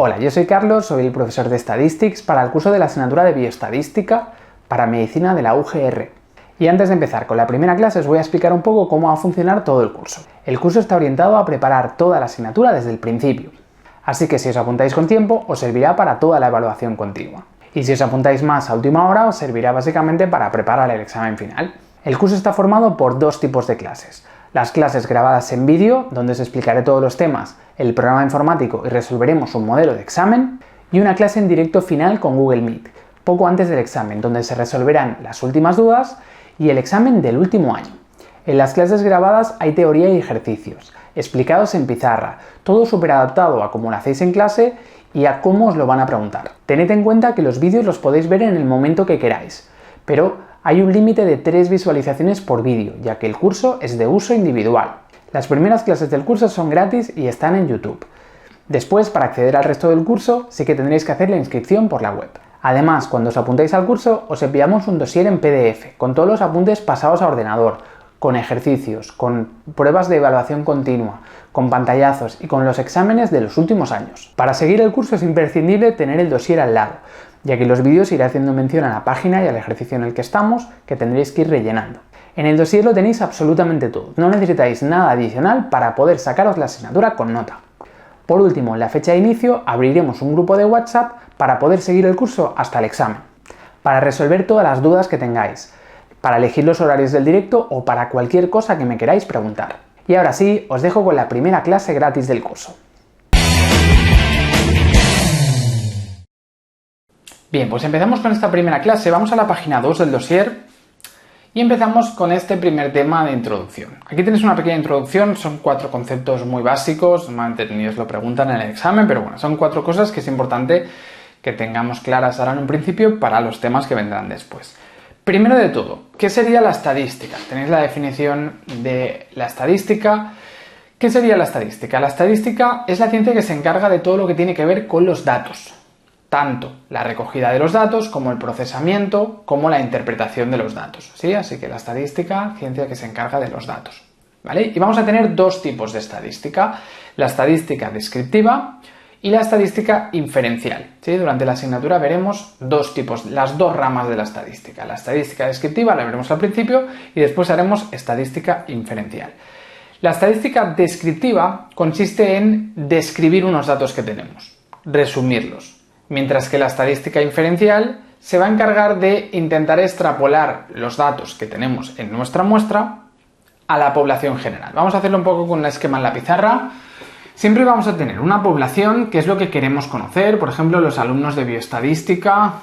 Hola, yo soy Carlos, soy el profesor de Statistics para el curso de la asignatura de Bioestadística para Medicina de la UGR. Y antes de empezar con la primera clase os voy a explicar un poco cómo va a funcionar todo el curso. El curso está orientado a preparar toda la asignatura desde el principio. Así que si os apuntáis con tiempo, os servirá para toda la evaluación continua. Y si os apuntáis más a última hora, os servirá básicamente para preparar el examen final. El curso está formado por dos tipos de clases. Las clases grabadas en vídeo, donde os explicaré todos los temas, el programa informático y resolveremos un modelo de examen, y una clase en directo final con Google Meet, poco antes del examen, donde se resolverán las últimas dudas y el examen del último año. En las clases grabadas hay teoría y ejercicios, explicados en pizarra, todo súper adaptado a cómo lo hacéis en clase y a cómo os lo van a preguntar. Tened en cuenta que los vídeos los podéis ver en el momento que queráis, pero hay un límite de 3 visualizaciones por vídeo, ya que el curso es de uso individual. Las primeras clases del curso son gratis y están en YouTube. Después, para acceder al resto del curso, sí que tendréis que hacer la inscripción por la web. Además, cuando os apuntéis al curso, os enviamos un dossier en PDF, con todos los apuntes pasados a ordenador, con ejercicios, con pruebas de evaluación continua, con pantallazos y con los exámenes de los últimos años. Para seguir el curso es imprescindible tener el dossier al lado, ya que los vídeos iré haciendo mención a la página y al ejercicio en el que estamos, que tendréis que ir rellenando. En el dossier lo tenéis absolutamente todo, no necesitáis nada adicional para poder sacaros la asignatura con nota. Por último, en la fecha de inicio abriremos un grupo de WhatsApp para poder seguir el curso hasta el examen, para resolver todas las dudas que tengáis, para elegir los horarios del directo o para cualquier cosa que me queráis preguntar. Y ahora sí, os dejo con la primera clase gratis del curso. Bien, pues empezamos con esta primera clase, vamos a la página 2 del dossier y empezamos con este primer tema de introducción. Aquí tenéis una pequeña introducción, son 4 conceptos muy básicos, normalmente os lo preguntan en el examen, pero bueno, son 4 cosas que es importante que tengamos claras ahora en un principio para los temas que vendrán después. Primero de todo, ¿qué sería la estadística? Tenéis la definición de la estadística. ¿Qué sería la estadística? La estadística es la ciencia que se encarga de todo lo que tiene que ver con los datos. Tanto la recogida de los datos como el procesamiento como la interpretación de los datos, ¿sí? Así que la estadística, ciencia que se encarga de los datos, ¿vale? Y vamos a tener dos tipos de estadística, la estadística descriptiva y la estadística inferencial, ¿sí? Durante la asignatura veremos dos tipos, las dos ramas de la estadística. La estadística descriptiva la veremos al principio y después haremos estadística inferencial. La estadística descriptiva consiste en describir unos datos que tenemos, resumirlos. Mientras que la estadística inferencial se va a encargar de intentar extrapolar los datos que tenemos en nuestra muestra a la población general. Vamos a hacerlo un poco con un esquema en la pizarra. Siempre vamos a tener una población, que es lo que queremos conocer, por ejemplo, los alumnos de bioestadística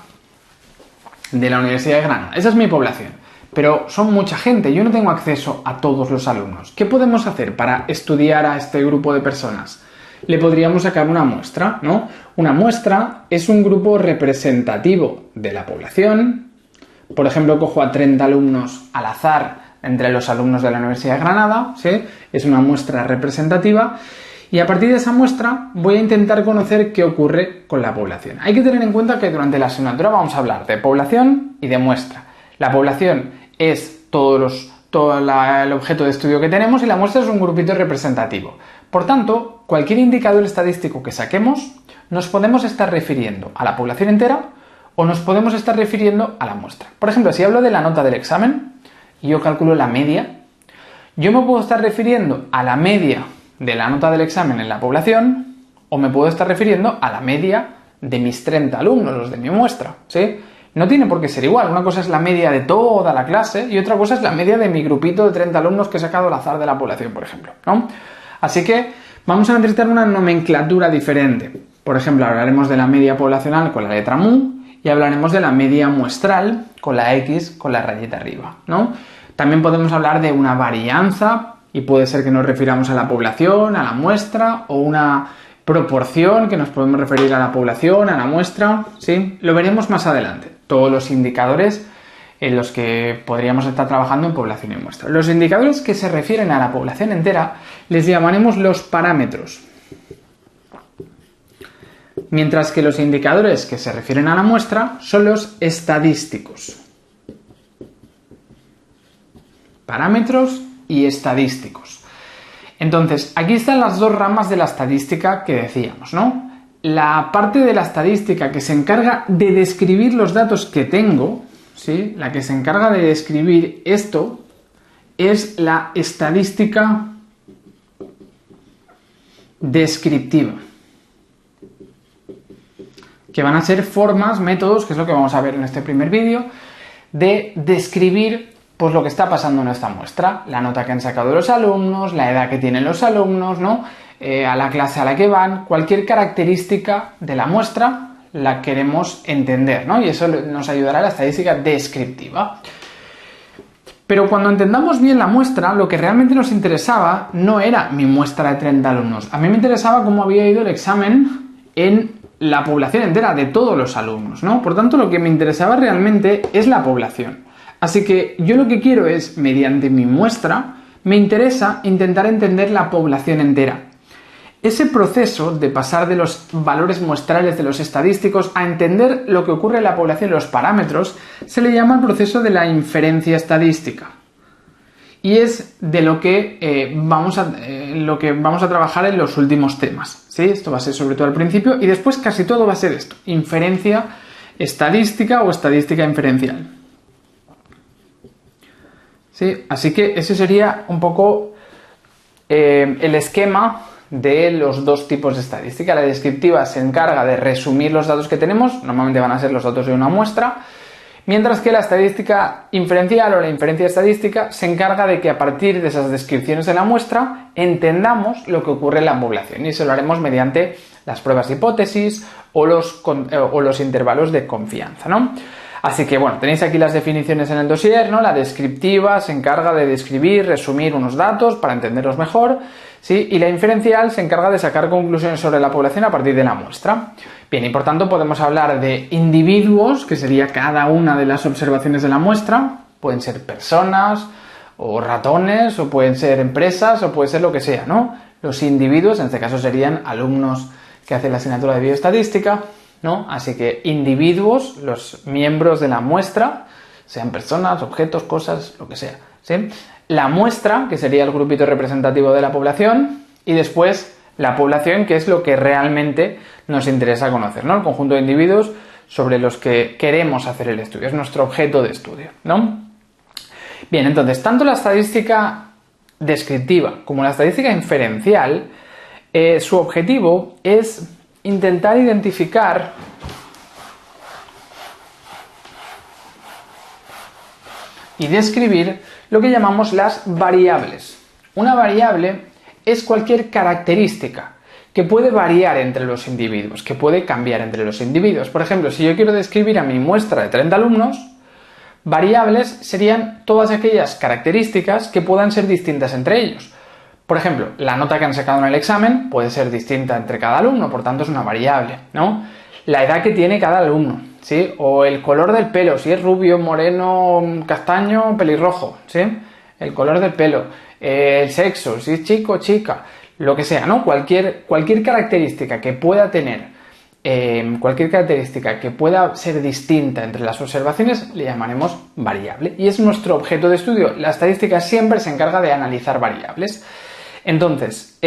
de la Universidad de Granada. Esa es mi población, pero son mucha gente, yo no tengo acceso a todos los alumnos. ¿Qué podemos hacer para estudiar a este grupo de personas? Le podríamos sacar una muestra, ¿no? Una muestra es un grupo representativo de la población. Por ejemplo, cojo a 30 alumnos al azar entre los alumnos de la Universidad de Granada, ¿sí? Es una muestra representativa y a partir de esa muestra voy a intentar conocer qué ocurre con la población. Hay que tener en cuenta que durante la asignatura vamos a hablar de población y de muestra. La población es todo el objeto de estudio que tenemos y la muestra es un grupito representativo. Por tanto, cualquier indicador estadístico que saquemos, nos podemos estar refiriendo a la población entera o nos podemos estar refiriendo a la muestra. Por ejemplo, si hablo de la nota del examen y yo calculo la media, yo me puedo estar refiriendo a la media de la nota del examen en la población o me puedo estar refiriendo a la media de mis 30 alumnos, los de mi muestra, ¿sí? No tiene por qué ser igual, una cosa es la media de toda la clase y otra cosa es la media de mi grupito de 30 alumnos que he sacado al azar de la población, por ejemplo, ¿no? Así que vamos a necesitar una nomenclatura diferente. Por ejemplo, hablaremos de la media poblacional con la letra mu y hablaremos de la media muestral con la X con la rayita arriba, ¿no? También podemos hablar de una varianza y puede ser que nos refiramos a la población, a la muestra o una proporción que nos podemos referir a la población, a la muestra, ¿sí? Lo veremos más adelante. Todos los indicadores en los que podríamos estar trabajando en población y muestra. Los indicadores que se refieren a la población entera les llamaremos los parámetros, mientras que los indicadores que se refieren a la muestra son los estadísticos. Parámetros y estadísticos. Entonces, aquí están las dos ramas de la estadística que decíamos, ¿no? la parte de la estadística que se encarga de describir los datos que tengo, ¿sí? La que se encarga de describir esto es la estadística descriptiva, que van a ser formas, métodos, que es lo que vamos a ver en este primer vídeo, de describir pues lo que está pasando en esta muestra, la nota que han sacado los alumnos, la edad que tienen los alumnos, ¿no? A la clase a la que van, cualquier característica de la muestra la queremos entender, ¿no? Y eso nos ayudará a la estadística descriptiva. Pero cuando entendamos bien la muestra, lo que realmente nos interesaba no era mi muestra de 30 alumnos. A mí me interesaba cómo había ido el examen en la población entera de todos los alumnos, ¿no? Por tanto, lo que me interesaba realmente es la población. Así que yo lo que quiero es, mediante mi muestra, me interesa intentar entender la población entera. Ese proceso de pasar de los valores muestrales de los estadísticos a entender lo que ocurre en la población, los parámetros, se le llama el proceso de la inferencia estadística. Y es de lo que vamos a trabajar en los últimos temas, ¿sí? Esto va a ser sobre todo al principio y después casi todo va a ser esto, inferencia estadística o estadística inferencial. ¿Sí? Así que ese sería un poco el esquema de los dos tipos de estadística. La descriptiva se encarga de resumir los datos que tenemos, normalmente van a ser los datos de una muestra, mientras que la estadística inferencial o la inferencia estadística se encarga de que a partir de esas descripciones de la muestra entendamos lo que ocurre en la población, y eso lo haremos mediante las pruebas de hipótesis o los intervalos de confianza, ¿no? Así que bueno, tenéis aquí las definiciones en el dossier, ¿no? La descriptiva se encarga de describir, resumir unos datos para entenderlos mejor, ¿sí? Y la inferencial se encarga de sacar conclusiones sobre la población a partir de la muestra. Bien, y por tanto podemos hablar de individuos, que sería cada una de las observaciones de la muestra, pueden ser personas o ratones, o pueden ser empresas, o puede ser lo que sea, ¿no? Los individuos, en este caso serían alumnos que hacen la asignatura de bioestadística, ¿no? Así que individuos, los miembros de la muestra, sean personas, objetos, cosas, lo que sea, ¿sí? La muestra, que sería el grupito representativo de la población, y después la población, que es lo que realmente nos interesa conocer, ¿no? El conjunto de individuos sobre los que queremos hacer el estudio, es nuestro objeto de estudio, ¿no? Bien, entonces, tanto la estadística descriptiva como la estadística inferencial, su objetivo es intentar identificar y describir lo que llamamos las variables. Una variable es cualquier característica que puede variar entre los individuos, que puede cambiar entre los individuos. Por ejemplo, si yo quiero describir a mi muestra de 30 alumnos, variables serían todas aquellas características que puedan ser distintas entre ellos. Por ejemplo, la nota que han sacado en el examen puede ser distinta entre cada alumno, por tanto es una variable, ¿no? La edad que tiene cada alumno, ¿sí? O el color del pelo, si es rubio, moreno, castaño, pelirrojo, ¿sí? El color del pelo, el sexo, si es chico o chica, lo que sea, ¿no? Cualquier característica que pueda tener, cualquier característica que pueda ser distinta entre las observaciones le llamaremos variable. Y es nuestro objeto de estudio. La estadística siempre se encarga de analizar variables. Entonces,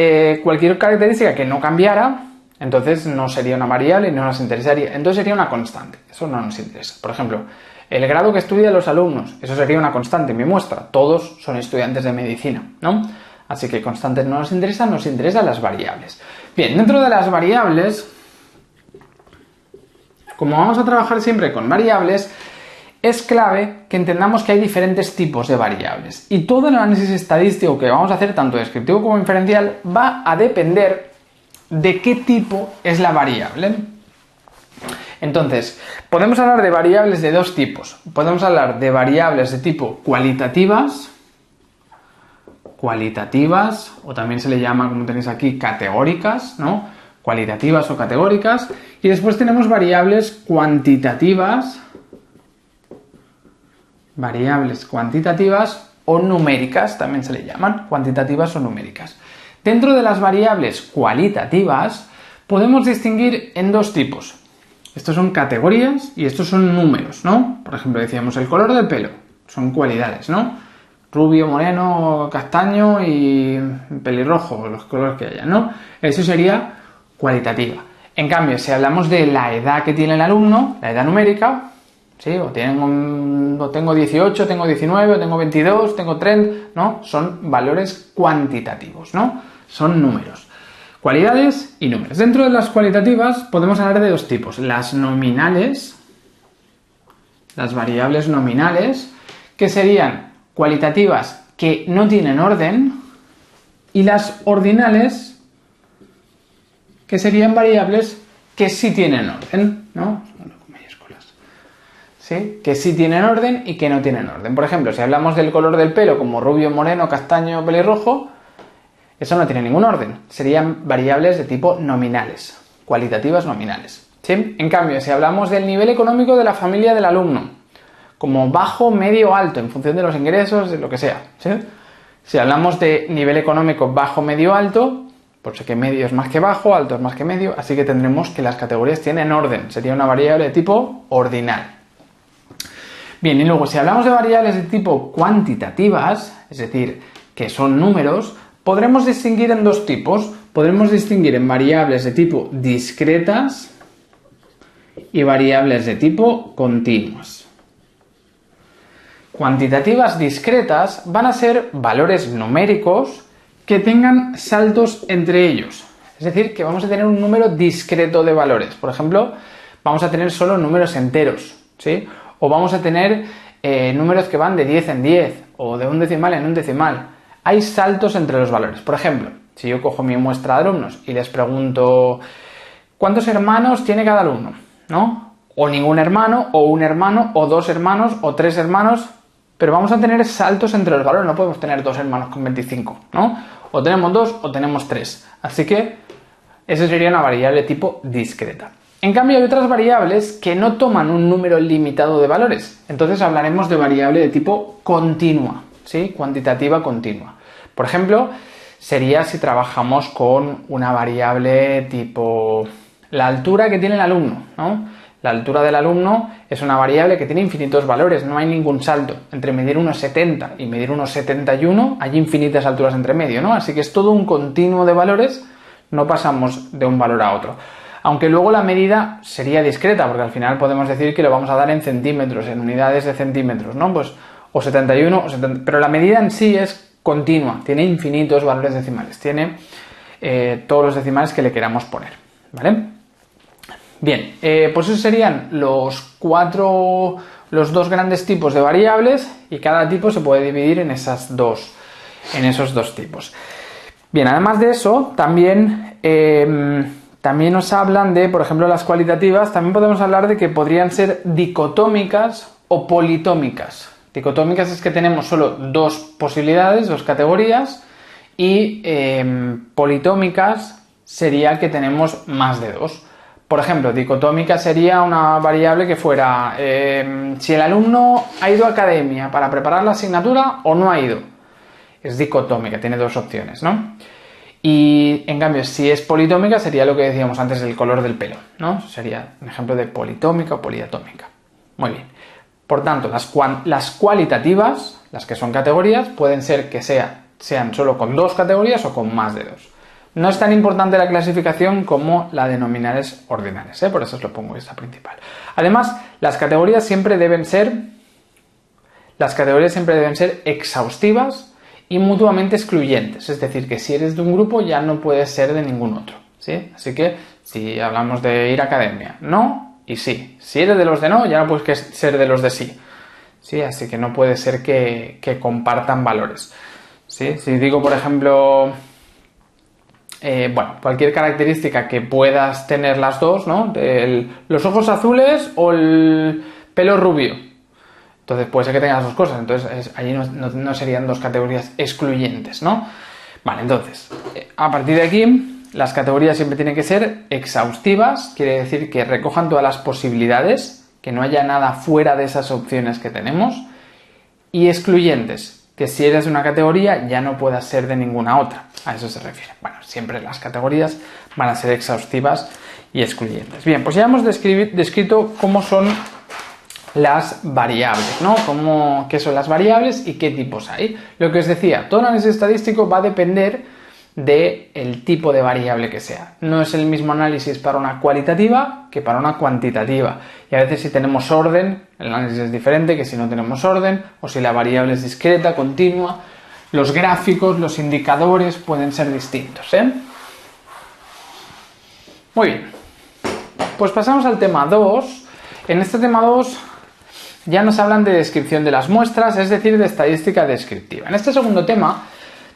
cualquier característica que no cambiara, entonces no sería una variable y no nos interesaría. Entonces sería una constante. Eso no nos interesa. Por ejemplo, el grado que estudian los alumnos, eso sería una constante en mi muestra. Todos son estudiantes de medicina, ¿no? Así que constantes no nos interesan las variables. Bien, dentro de las variables, como vamos a trabajar siempre con variables, es clave que entendamos que hay diferentes tipos de variables. Y todo el análisis estadístico que vamos a hacer, tanto descriptivo como inferencial, va a depender de qué tipo es la variable. Entonces, podemos hablar de variables de dos tipos. Podemos hablar de variables de tipo cualitativas, o también se le llama, como tenéis aquí, categóricas, ¿no? Cualitativas o categóricas. Y después tenemos variables cuantitativas o numéricas, también se le llaman, cuantitativas o numéricas. Dentro de las variables cualitativas podemos distinguir en dos tipos. Estos son categorías y estos son números, ¿no? Por ejemplo, decíamos el color del pelo, son cualidades, ¿no? Rubio, moreno, castaño y pelirrojo, los colores que haya, ¿no? Eso sería cualitativa. En cambio, si hablamos de la edad que tiene el alumno, la edad numérica, ¿sí? O tengo 18, tengo 19, o tengo 22, tengo 30, ¿no? Son valores cuantitativos, ¿no? Son números. Cualidades y números. Dentro de las cualitativas podemos hablar de dos tipos. Las nominales, las variables nominales, que serían cualitativas que no tienen orden, y las ordinales, que serían variables que sí tienen orden, ¿no? Con mayúsculas. ¿Sí? Que sí tienen orden y que no tienen orden. Por ejemplo, si hablamos del color del pelo como rubio, moreno, castaño, pelirrojo, eso no tiene ningún orden. Serían variables de tipo nominales, cualitativas nominales. ¿Sí? En cambio, si hablamos del nivel económico de la familia del alumno, como bajo, medio, alto, en función de los ingresos, de lo que sea. ¿Sí? Si hablamos de nivel económico bajo, medio, alto, por eso que medio es más que bajo, alto es más que medio, así que tendremos que las categorías tienen orden. Sería una variable de tipo ordinal. Bien, y luego si hablamos de variables de tipo cuantitativas, es decir, que son números, podremos distinguir en dos tipos. Podremos distinguir en variables de tipo discretas y variables de tipo continuas. Cuantitativas discretas van a ser valores numéricos que tengan saltos entre ellos. Es decir, que vamos a tener un número discreto de valores. Por ejemplo, vamos a tener solo números enteros, ¿sí? O vamos a tener números que van de 10 en 10 o de un decimal en un decimal. Hay saltos entre los valores. Por ejemplo, si yo cojo mi muestra de alumnos y les pregunto ¿cuántos hermanos tiene cada alumno? ¿No? O ningún hermano, o un hermano, o dos hermanos, o tres hermanos, pero vamos a tener saltos entre los valores. No podemos tener dos hermanos con 25, ¿no? O tenemos dos o tenemos tres. Así que esa sería una variable tipo discreta. En cambio, hay otras variables que no toman un número limitado de valores. Entonces hablaremos de variable de tipo continua, ¿sí? Cuantitativa continua. Por ejemplo, sería si trabajamos con una variable tipo la altura que tiene el alumno, ¿no? La altura del alumno es una variable que tiene infinitos valores, no hay ningún salto. Entre medir unos 70 y medir unos 71 hay infinitas alturas entre medio, ¿no? Así que es todo un continuo de valores, no pasamos de un valor a otro. Aunque luego la medida sería discreta, porque al final podemos decir que lo vamos a dar en centímetros, en unidades de centímetros, ¿no? Pues o 71 o 70, pero la medida en sí es continua, tiene infinitos valores decimales, tiene todos los decimales que le queramos poner, ¿vale? Bien, pues esos serían los dos grandes tipos de variables y cada tipo se puede dividir en esos dos tipos. Bien, además de eso, también nos hablan de, por ejemplo, las cualitativas, también podemos hablar de que podrían ser dicotómicas o politómicas. Dicotómicas es que tenemos solo dos posibilidades, dos categorías, y politómicas sería que tenemos más de dos. Por ejemplo, dicotómica sería una variable que fuera si el alumno ha ido a academia para preparar la asignatura o no ha ido. Es dicotómica, tiene dos opciones, ¿no? Y en cambio, si es politómica, sería lo que decíamos antes del color del pelo, ¿no? Sería un ejemplo de politómica o poliatómica. Muy bien. Por tanto, las cualitativas, las que son categorías, pueden ser que sean solo con dos categorías o con más de dos. No es tan importante la clasificación como la de nominales ordinales, por eso os lo pongo esta principal. Además, las categorías siempre deben ser exhaustivas y mutuamente excluyentes, es decir, que si eres de un grupo ya no puedes ser de ningún otro, ¿sí? Así que si hablamos de ir a academia, no y sí. Si eres de los de no, ya no puedes ser de los de sí, ¿sí? Así que no puede ser que compartan valores, ¿sí? Si digo, por ejemplo, cualquier característica que puedas tener las dos, ¿no? Los ojos azules o el pelo rubio. Entonces puede ser que tengas las dos cosas, entonces allí no serían dos categorías excluyentes, ¿no? Vale, entonces, a partir de aquí, las categorías siempre tienen que ser exhaustivas, quiere decir que recojan todas las posibilidades, que no haya nada fuera de esas opciones que tenemos, y excluyentes, que si eres de una categoría ya no puedas ser de ninguna otra. A eso se refiere. Bueno, siempre las categorías van a ser exhaustivas y excluyentes. Bien, pues ya hemos descrito cómo son las variables, ¿no? ¿Qué son las variables y qué tipos hay? Lo que os decía, todo análisis estadístico va a depender del tipo de variable que sea. No es el mismo análisis para una cualitativa que para una cuantitativa. Y a veces si tenemos orden, el análisis es diferente que si no tenemos orden, o si la variable es discreta, continua. Los gráficos, los indicadores pueden ser distintos, ¿eh? Muy bien. Pues pasamos al tema 2. En este tema 2 ya nos hablan de descripción de las muestras, es decir, de estadística descriptiva. En este segundo tema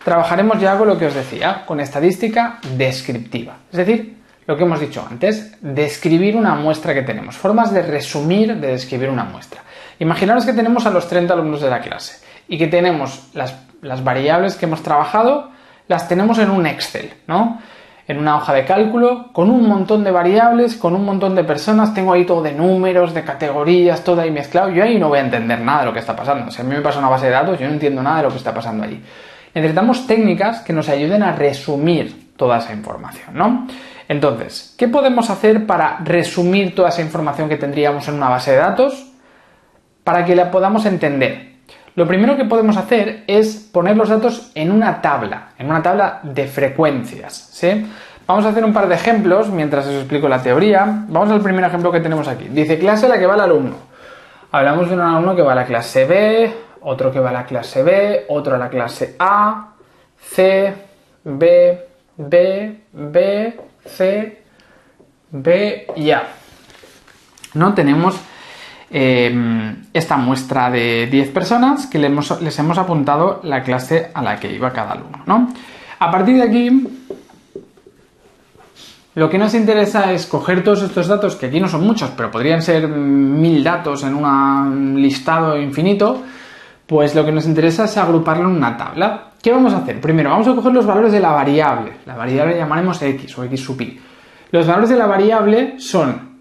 trabajaremos ya con lo que os decía, con estadística descriptiva. Es decir, lo que hemos dicho antes, describir una muestra que tenemos. Formas de resumir, de describir una muestra. Imaginaros que tenemos a los 30 alumnos de la clase y que tenemos las variables que hemos trabajado, las tenemos en un Excel, ¿no? En una hoja de cálculo, con un montón de variables, con un montón de personas, tengo ahí todo de números, de categorías, todo ahí mezclado. Yo ahí no voy a entender nada de lo que está pasando. Si a mí me pasa una base de datos, yo no entiendo nada de lo que está pasando ahí. Necesitamos técnicas que nos ayuden a resumir toda esa información, ¿no? Entonces, ¿qué podemos hacer para resumir toda esa información que tendríamos en una base de datos para que la podamos entender? Lo primero que podemos hacer es poner los datos en una tabla de frecuencias, ¿sí? Vamos a hacer un par de ejemplos mientras os explico la teoría. Vamos al primer ejemplo que tenemos aquí. Dice clase a la que va el alumno. Hablamos de un alumno que va a la clase B, otro que va a la clase B, otro a la clase A, C, B, C, B y A. ¿No? Tenemos esta muestra de 10 personas que les hemos apuntado la clase a la que iba cada alumno, ¿no? A partir de aquí, lo que nos interesa es coger todos estos datos, que aquí no son muchos, pero podrían ser 1000 datos en un listado infinito. Pues lo que nos interesa es agruparlo en una tabla. ¿Qué vamos a hacer? Primero vamos a coger los valores de la variable. La variable llamaremos x o x sub i. Los valores de la variable son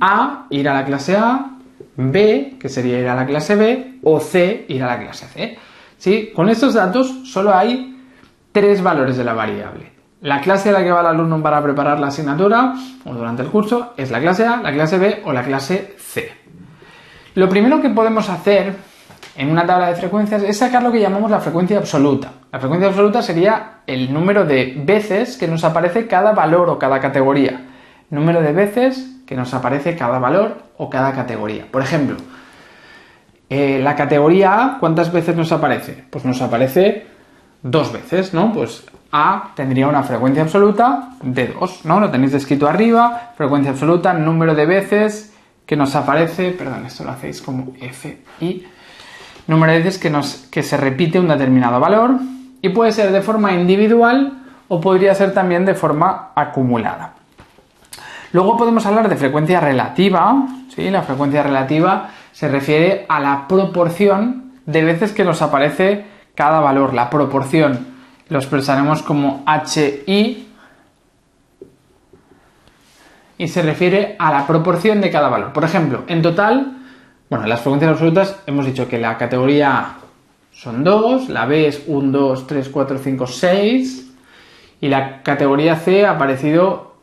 A, ir a la clase A, B, que sería ir a la clase B, o C, ir a la clase C. ¿Sí? Con estos datos solo hay 3 valores de la variable. La clase a la que va el alumno para preparar la asignatura o durante el curso es la clase A, la clase B o la clase C. Lo primero que podemos hacer en una tabla de frecuencias es sacar lo que llamamos la frecuencia absoluta. La frecuencia absoluta sería el número de veces que nos aparece cada valor o cada categoría. Número de veces que nos aparece cada valor o cada categoría. Por ejemplo, la categoría A, ¿cuántas veces nos aparece? Pues nos aparece 2 veces, ¿no? Pues A tendría una frecuencia absoluta de 2, ¿no? Lo tenéis escrito arriba, frecuencia absoluta, número de veces que nos aparece, perdón, esto lo hacéis como F, I, número de veces que se repite un determinado valor y puede ser de forma individual o podría ser también de forma acumulada. Luego podemos hablar de frecuencia relativa, ¿sí? La frecuencia relativa se refiere a la proporción de veces que nos aparece cada valor. La proporción lo expresaremos como HI y se refiere a la proporción de cada valor. Por ejemplo, en total, bueno, en las frecuencias absolutas hemos dicho que la categoría A son 2, la B es 1, 2, 3, 4, 5, 6 y la categoría C ha aparecido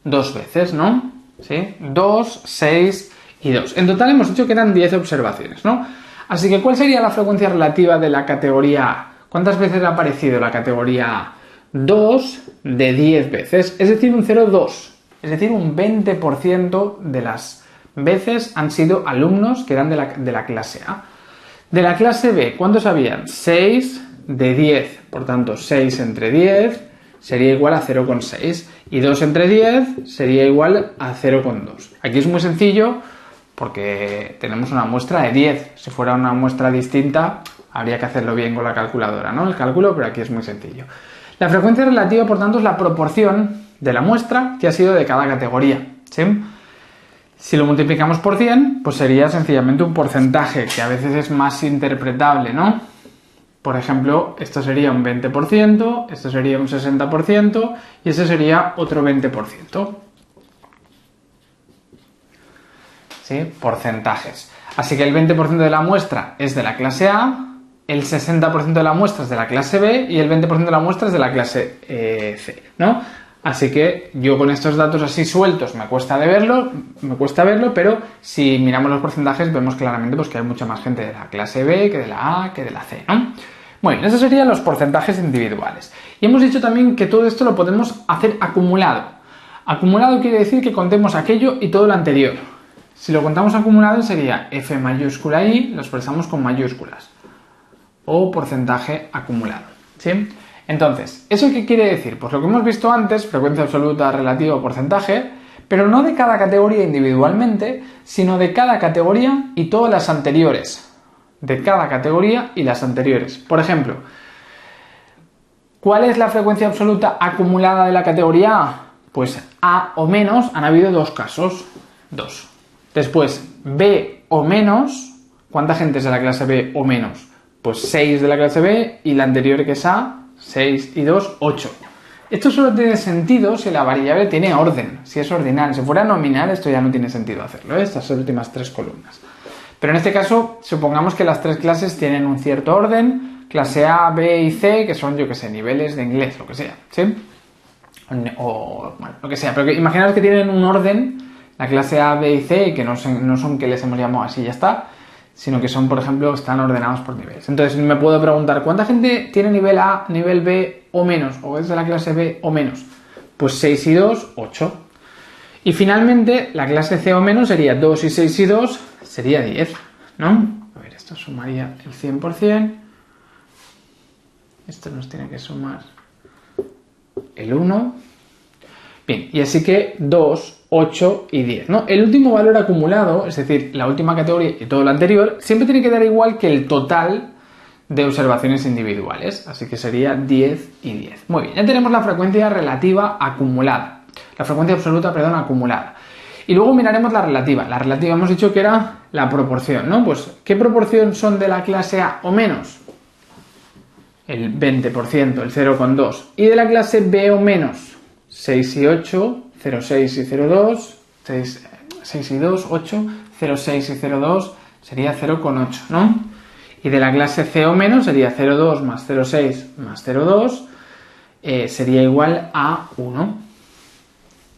2 veces, ¿no? ¿Sí? 2, 6 y 2. En total hemos dicho que eran 10 observaciones, ¿no? Así que, ¿cuál sería la frecuencia relativa de la categoría A? ¿Cuántas veces ha aparecido la categoría A? 2 de 10 veces, es decir, un 0,2. Es decir, un 20% de las veces han sido alumnos que eran de la clase A. De la clase B, ¿cuántos habían? 6 de 10. Por tanto, 6 entre 10 sería igual a 0,6 y 2 entre 10 sería igual a 0,2. Aquí es muy sencillo porque tenemos una muestra de 10. Si fuera una muestra distinta, habría que hacerlo bien con la calculadora, ¿no? El cálculo, pero aquí es muy sencillo. La frecuencia relativa, por tanto, es la proporción de la muestra que ha sido de cada categoría, ¿sí? Si lo multiplicamos por 100, pues sería sencillamente un porcentaje que a veces es más interpretable, ¿no? Por ejemplo, esto sería un 20%, esto sería un 60% y ese sería otro 20%. ¿Sí? Porcentajes. Así que el 20% de la muestra es de la clase A, el 60% de la muestra es de la clase B y el 20% de la muestra es de la clase C, ¿no? Así que yo con estos datos así sueltos me cuesta verlo, pero si miramos los porcentajes vemos claramente pues, que hay mucha más gente de la clase B que de la A que de la C, ¿no? Muy bien, esos serían los porcentajes individuales. Y hemos dicho también que todo esto lo podemos hacer acumulado. Acumulado quiere decir que contemos aquello y todo lo anterior. Si lo contamos acumulado sería F mayúscula I, lo expresamos con mayúsculas. O porcentaje acumulado. ¿Sí? Entonces, ¿eso qué quiere decir? Pues lo que hemos visto antes, frecuencia absoluta, relativa o porcentaje, pero no de cada categoría individualmente, sino de cada categoría y todas las anteriores. De cada categoría y las anteriores. Por ejemplo, ¿cuál es la frecuencia absoluta acumulada de la categoría A? Pues A o menos han habido dos casos. Dos. Después, B o menos. ¿Cuánta gente es de la clase B o menos? Pues 6 de la clase B y la anterior que es A, 6 y 2, 8. Esto solo tiene sentido si la variable tiene orden, si es ordinal. Si fuera nominal esto ya no tiene sentido hacerlo, ¿eh? Estas últimas tres columnas. Pero en este caso, supongamos que las tres clases tienen un cierto orden, clase A, B y C, que son, yo que sé, niveles de inglés, lo que sea, ¿sí? O bueno, lo que sea, pero imaginaos que tienen un orden, la clase A, B y C, que no son que les hemos llamado así y ya está, sino que son, por ejemplo, están ordenados por niveles. Entonces me puedo preguntar, ¿cuánta gente tiene nivel A, nivel B o menos? ¿O es de la clase B o menos? Pues 6 y 2, 8. Y finalmente, la clase C o menos sería 2 y 6 y 2, sería 10, ¿no? A ver, esto sumaría el 100%. Esto nos tiene que sumar el 1. Bien, y así que 2, 8 y 10, ¿no? El último valor acumulado, es decir, la última categoría y todo lo anterior, siempre tiene que dar igual que el total de observaciones individuales. Así que sería 10 y 10. Muy bien, ya tenemos la frecuencia relativa acumulada. La frecuencia absoluta, perdón, acumulada. Y luego miraremos la relativa. La relativa hemos dicho que era la proporción, ¿no? Pues, ¿qué proporción son de la clase A o menos? El 20%, el 0,2. ¿Y de la clase B o menos? 6 y 8, 0,6 y 0,2, 6 y 2, 8, 0,6 y 0,2 sería 0,8, ¿no? Y de la clase C o menos sería 0,2 más 0,6 más 0,2 sería igual a 1.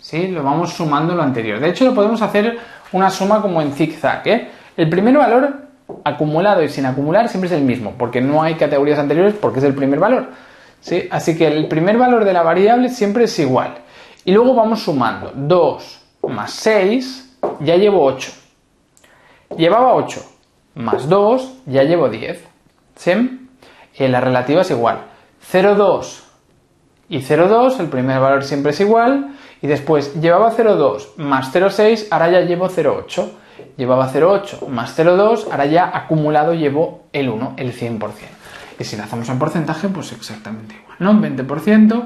¿Sí? Lo vamos sumando lo anterior. De hecho, lo podemos hacer una suma como en zigzag, ¿eh? El primer valor acumulado y sin acumular siempre es el mismo, porque no hay categorías anteriores porque es el primer valor. ¿Sí? Así que el primer valor de la variable siempre es igual. Y luego vamos sumando. 2 más 6, ya llevo 8. Llevaba 8 más 2, ya llevo 10. ¿Sí? Y la relativa es igual. 0,2 y 0,2, el primer valor siempre es igual. Y después llevaba 0,2 más 0,6, ahora ya llevo 0,8. Llevaba 0,8 más 0,2, ahora ya acumulado llevo el 1, el 100%. Y si lo hacemos en porcentaje, pues exactamente igual, ¿no? 20%,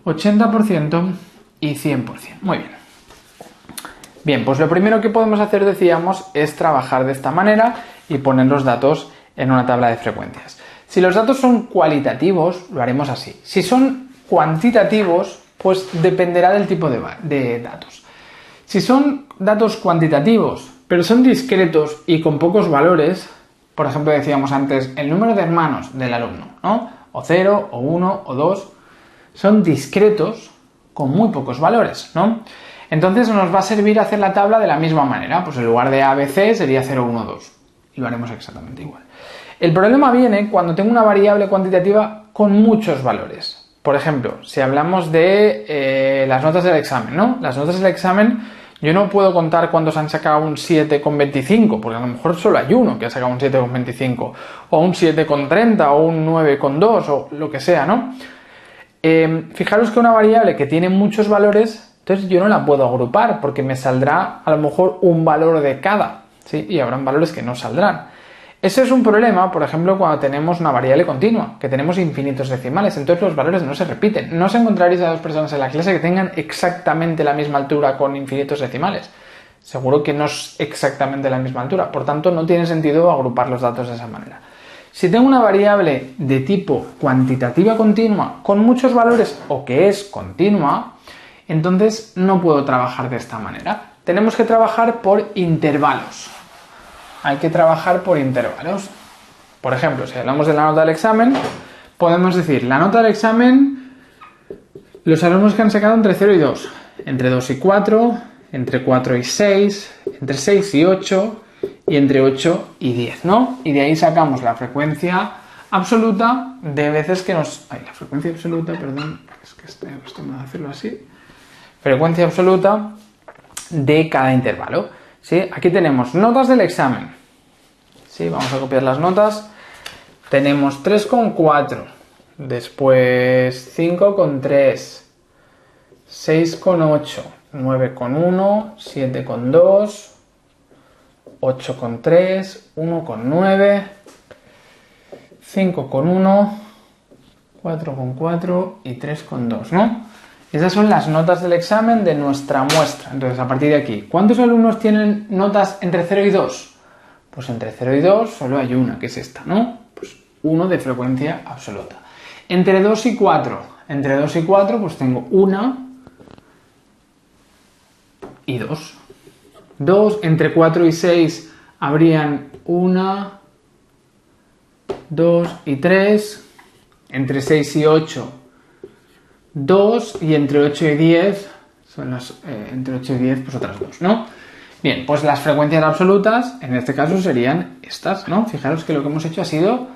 80% y 100%. Muy bien. Bien, pues lo primero que podemos hacer, decíamos, es trabajar de esta manera y poner los datos en una tabla de frecuencias. Si los datos son cualitativos, lo haremos así. Si son cuantitativos, pues dependerá del tipo de datos. Si son datos cuantitativos, pero son discretos y con pocos valores, por ejemplo, decíamos antes, el número de hermanos del alumno, ¿no? O 0, o 1, o 2, son discretos con muy pocos valores, ¿no? Entonces nos va a servir hacer la tabla de la misma manera, pues en lugar de ABC sería 0, 1, 2, y lo haremos exactamente igual. El problema viene cuando tengo una variable cuantitativa con muchos valores. Por ejemplo, si hablamos de las notas del examen, ¿no? Las notas del examen, yo no puedo contar cuántos han sacado un 7,25, porque a lo mejor solo hay uno que ha sacado un 7,25, o un 7,30, o un 9,2, o lo que sea, ¿no? Fijaros que una variable que tiene muchos valores, entonces yo no la puedo agrupar, porque me saldrá a lo mejor un valor de cada, ¿sí? Y habrán valores que no saldrán. Ese es un problema, por ejemplo, cuando tenemos una variable continua, que tenemos infinitos decimales, entonces los valores no se repiten. No os encontraréis a dos personas en la clase que tengan exactamente la misma altura con infinitos decimales. Seguro que no es exactamente la misma altura, por tanto no tiene sentido agrupar los datos de esa manera. Si tengo una variable de tipo cuantitativa continua con muchos valores o que es continua, entonces no puedo trabajar de esta manera. Tenemos que trabajar por intervalos. Hay que trabajar por intervalos. Por ejemplo, si hablamos de la nota del examen, podemos decir, la nota del examen, los alumnos que han sacado entre 0 y 2, entre 2 y 4, entre 4 y 6, entre 6 y 8 y entre 8 y 10, ¿no? Y de ahí sacamos la frecuencia absoluta de veces que nos... Ay, la frecuencia absoluta, perdón, es que estoy acostumbrado a hacerlo así. Frecuencia absoluta de cada intervalo. ¿Sí? Aquí tenemos notas del examen. ¿Sí? Vamos a copiar las notas. Tenemos 3,4, después 5,3, 6,8, 9,1, 7,2, 8,3, 1,9, 5,1, 4,4 y 3,2, ¿no? Esas son las notas del examen de nuestra muestra. Entonces, a partir de aquí, ¿cuántos alumnos tienen notas entre 0 y 2? Pues entre 0 y 2 solo hay una, que es esta, ¿no? Pues 1 de frecuencia absoluta. Entre 2 y 4, pues tengo 1 y 2. 2, entre 4 y 6 habrían 1, 2 y 3. Entre 6 y 8, 2. Y entre 8 y 10, son las, entre 8 y 10, pues otras 2, ¿no? Bien, pues las frecuencias absolutas, en este caso, serían estas, ¿no? Fijaros que lo que hemos hecho ha sido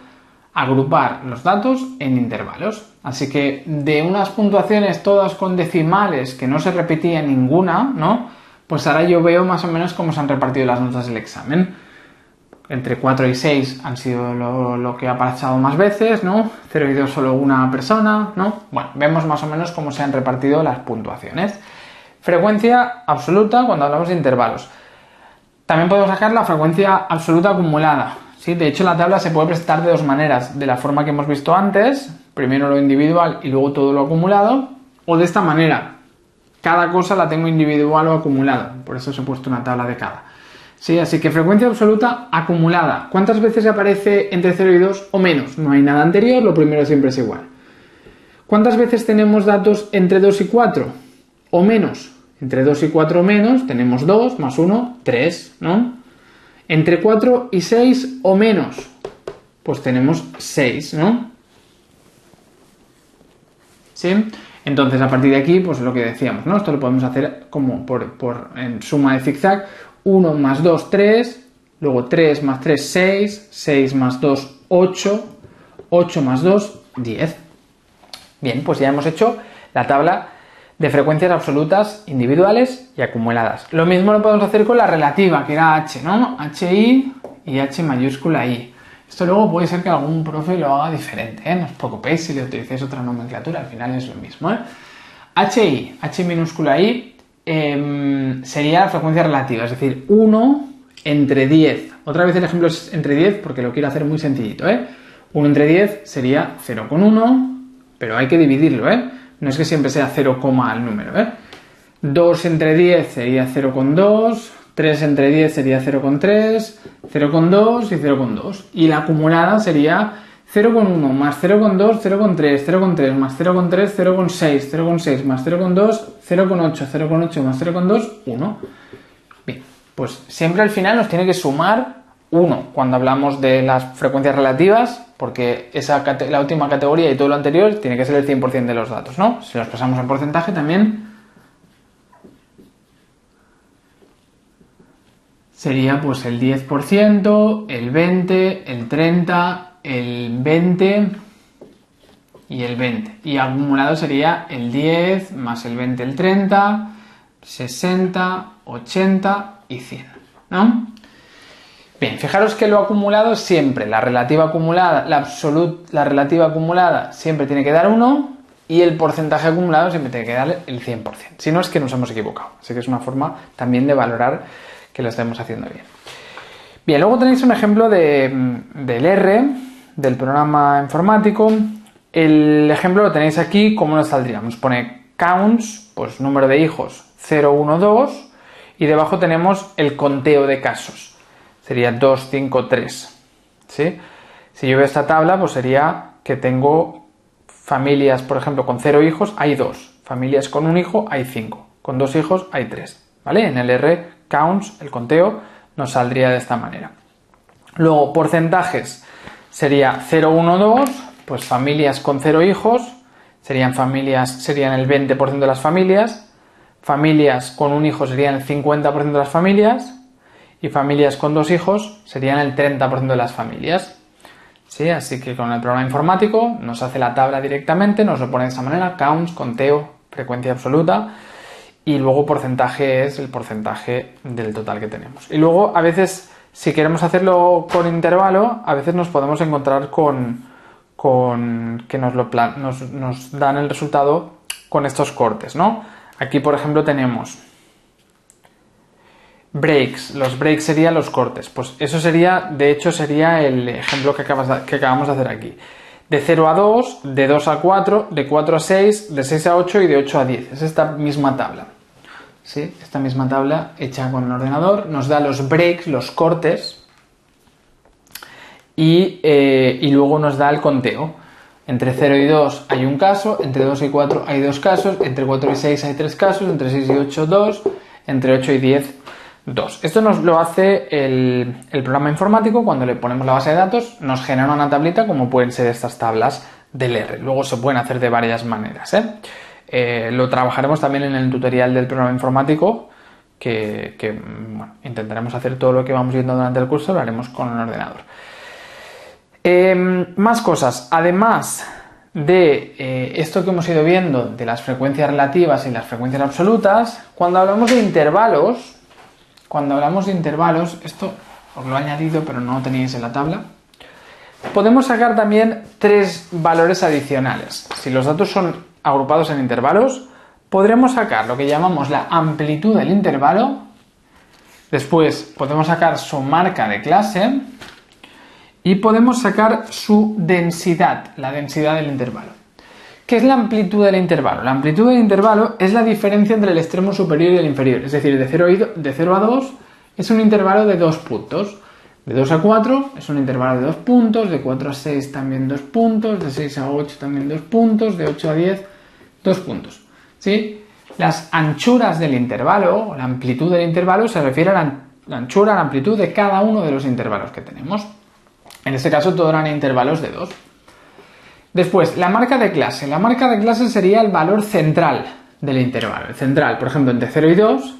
agrupar los datos en intervalos. Así que de unas puntuaciones todas con decimales que no se repetía ninguna, ¿no? Pues ahora yo veo más o menos cómo se han repartido las notas del examen. Entre 4 y 6 han sido lo que ha pasado más veces, ¿no? 0 y 2 solo una persona, ¿no? Bueno, vemos más o menos cómo se han repartido las puntuaciones. Frecuencia absoluta cuando hablamos de intervalos. También podemos sacar la frecuencia absoluta acumulada, ¿sí? De hecho, la tabla se puede presentar de dos maneras. De la forma que hemos visto antes, primero lo individual y luego todo lo acumulado, o de esta manera. Cada cosa la tengo individual o acumulado, por eso os he puesto una tabla de cada. Sí, así que frecuencia absoluta acumulada. ¿Cuántas veces aparece entre 0 y 2 o menos? No hay nada anterior, lo primero siempre es igual. ¿Cuántas veces tenemos datos entre 2 y 4 o menos? Entre 2 y 4 o menos tenemos 2 más 1, 3, ¿no? Entre 4 y 6 o menos, pues tenemos 6, ¿no? ¿Sí? Entonces, a partir de aquí, pues lo que decíamos, ¿no? Esto lo podemos hacer como en suma de zigzag. 1 más 2, 3, luego 3 más 3, 6, 6 más 2, 8, 8 más 2, 10. Bien, pues ya hemos hecho la tabla de frecuencias absolutas individuales y acumuladas. Lo mismo lo podemos hacer con la relativa, que era H, ¿no? HI y H mayúscula I. Esto luego puede ser que algún profe lo haga diferente, ¿eh? No os preocupéis si le utilicéis otra nomenclatura, al final es lo mismo, ¿eh? HI, H minúscula I, sería la frecuencia relativa, es decir, 1 entre 10. Otra vez el ejemplo es entre 10 porque lo quiero hacer muy sencillito, ¿eh? 1 entre 10 sería 0,1, pero hay que dividirlo, ¿eh? No es que siempre sea 0, el número, ¿eh? 2 entre 10 sería 0,2, 3 entre 10 sería 0,3, 0,2 y 0,2. Y la acumulada sería 0,1 más 0,2, 0,3, 0,3 más 0,3, 0,6, 0,6 más 0,2, 0,8, 0,8 más 0,2, 1. Bien, pues siempre al final nos tiene que sumar 1 cuando hablamos de las frecuencias relativas, porque la última categoría y todo lo anterior tiene que ser el 100% de los datos, ¿no? Si los pasamos en porcentaje también sería pues el 10%, el 20%, el 30%, el 20% y el 20%. Y acumulado sería el 10 más el 20, el 30, 60, 80 y 100, ¿no? Bien, fijaros que lo acumulado siempre, la relativa acumulada, la relativa acumulada siempre tiene que dar 1 y el porcentaje acumulado siempre tiene que dar el 100%. Si no, es que nos hemos equivocado. Así que es una forma también de valorar que lo estemos haciendo bien. Bien, luego tenéis un ejemplo del R, del programa informático. El ejemplo lo tenéis aquí, ¿cómo nos saldría? Nos pone counts, pues número de hijos 0, 1, 2 y debajo tenemos el conteo de casos. Sería 2, 5, 3. ¿Sí? Si yo veo esta tabla, pues sería que tengo familias, por ejemplo, con 0 hijos, hay 2. Familias con un hijo, hay 5. Con 2 hijos, hay 3. ¿Vale? En el R, counts, el conteo, nos saldría de esta manera. Luego, porcentajes. Sería 0, 1, 2. Pues familias con 0 hijos, serían el 20% de las familias. Familias con un hijo serían el 50% de las familias. Y familias con 2 hijos serían el 30% de las familias. ¿sí? Así que con el programa informático nos hace la tabla directamente, nos lo pone de esta manera, counts, conteo, frecuencia absoluta, y luego porcentaje es el porcentaje del total que tenemos. Y luego, a veces, si queremos hacerlo con intervalo, a veces nos podemos encontrar con que nos dan el resultado con estos cortes, ¿no? Aquí, por ejemplo, tenemos breaks. Los breaks serían los cortes. Pues eso sería, de hecho, sería el ejemplo que acabamos de hacer aquí. De 0 a 2, de 2 a 4, de 4 a 6, de 6 a 8 y de 8 a 10. Es esta misma tabla. ¿Sí? Esta misma tabla hecha con el ordenador nos da los breaks, los cortes, y luego nos da el conteo. Entre 0 y 2 hay un caso, entre 2 y 4 hay 2 casos, entre 4 y 6 hay 3 casos, entre 6 y 8 2, entre 8 y 10 2. Esto nos lo hace el programa informático. Cuando le ponemos la base de datos nos genera una tablita como pueden ser estas tablas del R. Luego se pueden hacer de varias maneras, lo trabajaremos también en el tutorial del programa informático que bueno, intentaremos hacer todo lo que vamos viendo durante el curso, lo haremos con un ordenador. Más cosas, además de esto que hemos ido viendo de las frecuencias relativas y las frecuencias absolutas, cuando hablamos de intervalos, esto os lo he añadido pero no lo tenéis en la tabla, podemos sacar también 3 valores adicionales. Si los datos son agrupados en intervalos, podremos sacar lo que llamamos la amplitud del intervalo, después podemos sacar su marca de clase, y podemos sacar su densidad, la densidad del intervalo. ¿Qué es la amplitud del intervalo? La amplitud del intervalo es la diferencia entre el extremo superior y el inferior. Es decir, de 0 a 2 es un intervalo de 2 puntos. De 2 a 4 es un intervalo de 2 puntos. De 4 a 6 también 2 puntos. De 6 a 8 también 2 puntos. De 8 a 10, 2 puntos. ¿Sí? Las anchuras del intervalo, o la amplitud del intervalo, se refiere a la anchura, a la amplitud de cada uno de los intervalos que tenemos. En este caso todos eran intervalos de 2. Después, la marca de clase. La marca de clase sería el valor central del intervalo. El central, por ejemplo, entre 0 y 2,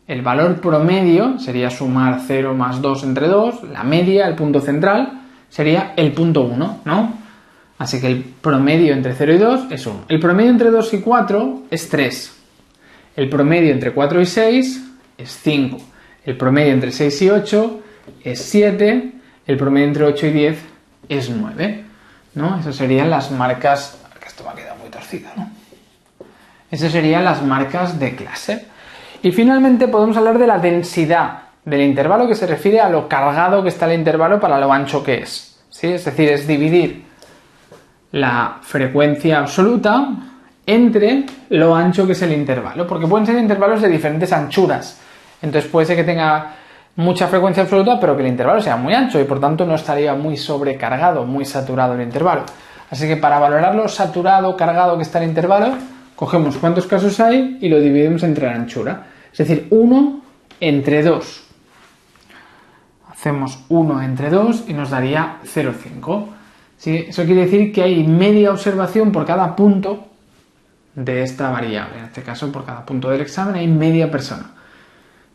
el valor promedio sería sumar 0 más 2 entre 2. La media, el punto central, sería el punto 1, ¿no? Así que el promedio entre 0 y 2 es 1. El promedio entre 2 y 4 es 3. El promedio entre 4 y 6 es 5. El promedio entre 6 y 8 es 7. El promedio entre 8 y 10 es 9, ¿no? Esas serían las marcas... Que esto me ha quedado muy torcido, ¿no? Esas serían las marcas de clase. Y finalmente podemos hablar de la densidad del intervalo, que se refiere a lo cargado que está el intervalo para lo ancho que es, ¿sí? Es decir, es dividir la frecuencia absoluta entre lo ancho que es el intervalo, porque pueden ser intervalos de diferentes anchuras. Entonces puede ser que tenga mucha frecuencia absoluta, pero que el intervalo sea muy ancho y por tanto no estaría muy sobrecargado, muy saturado el intervalo. Así que para valorar lo saturado, cargado que está el intervalo, cogemos cuántos casos hay y lo dividimos entre la anchura. Es decir, 1 entre 2. Hacemos 1 entre 2 y nos daría 0,5. ¿Sí? Eso quiere decir que hay media observación por cada punto de esta variable. En este caso, por cada punto del examen hay media persona.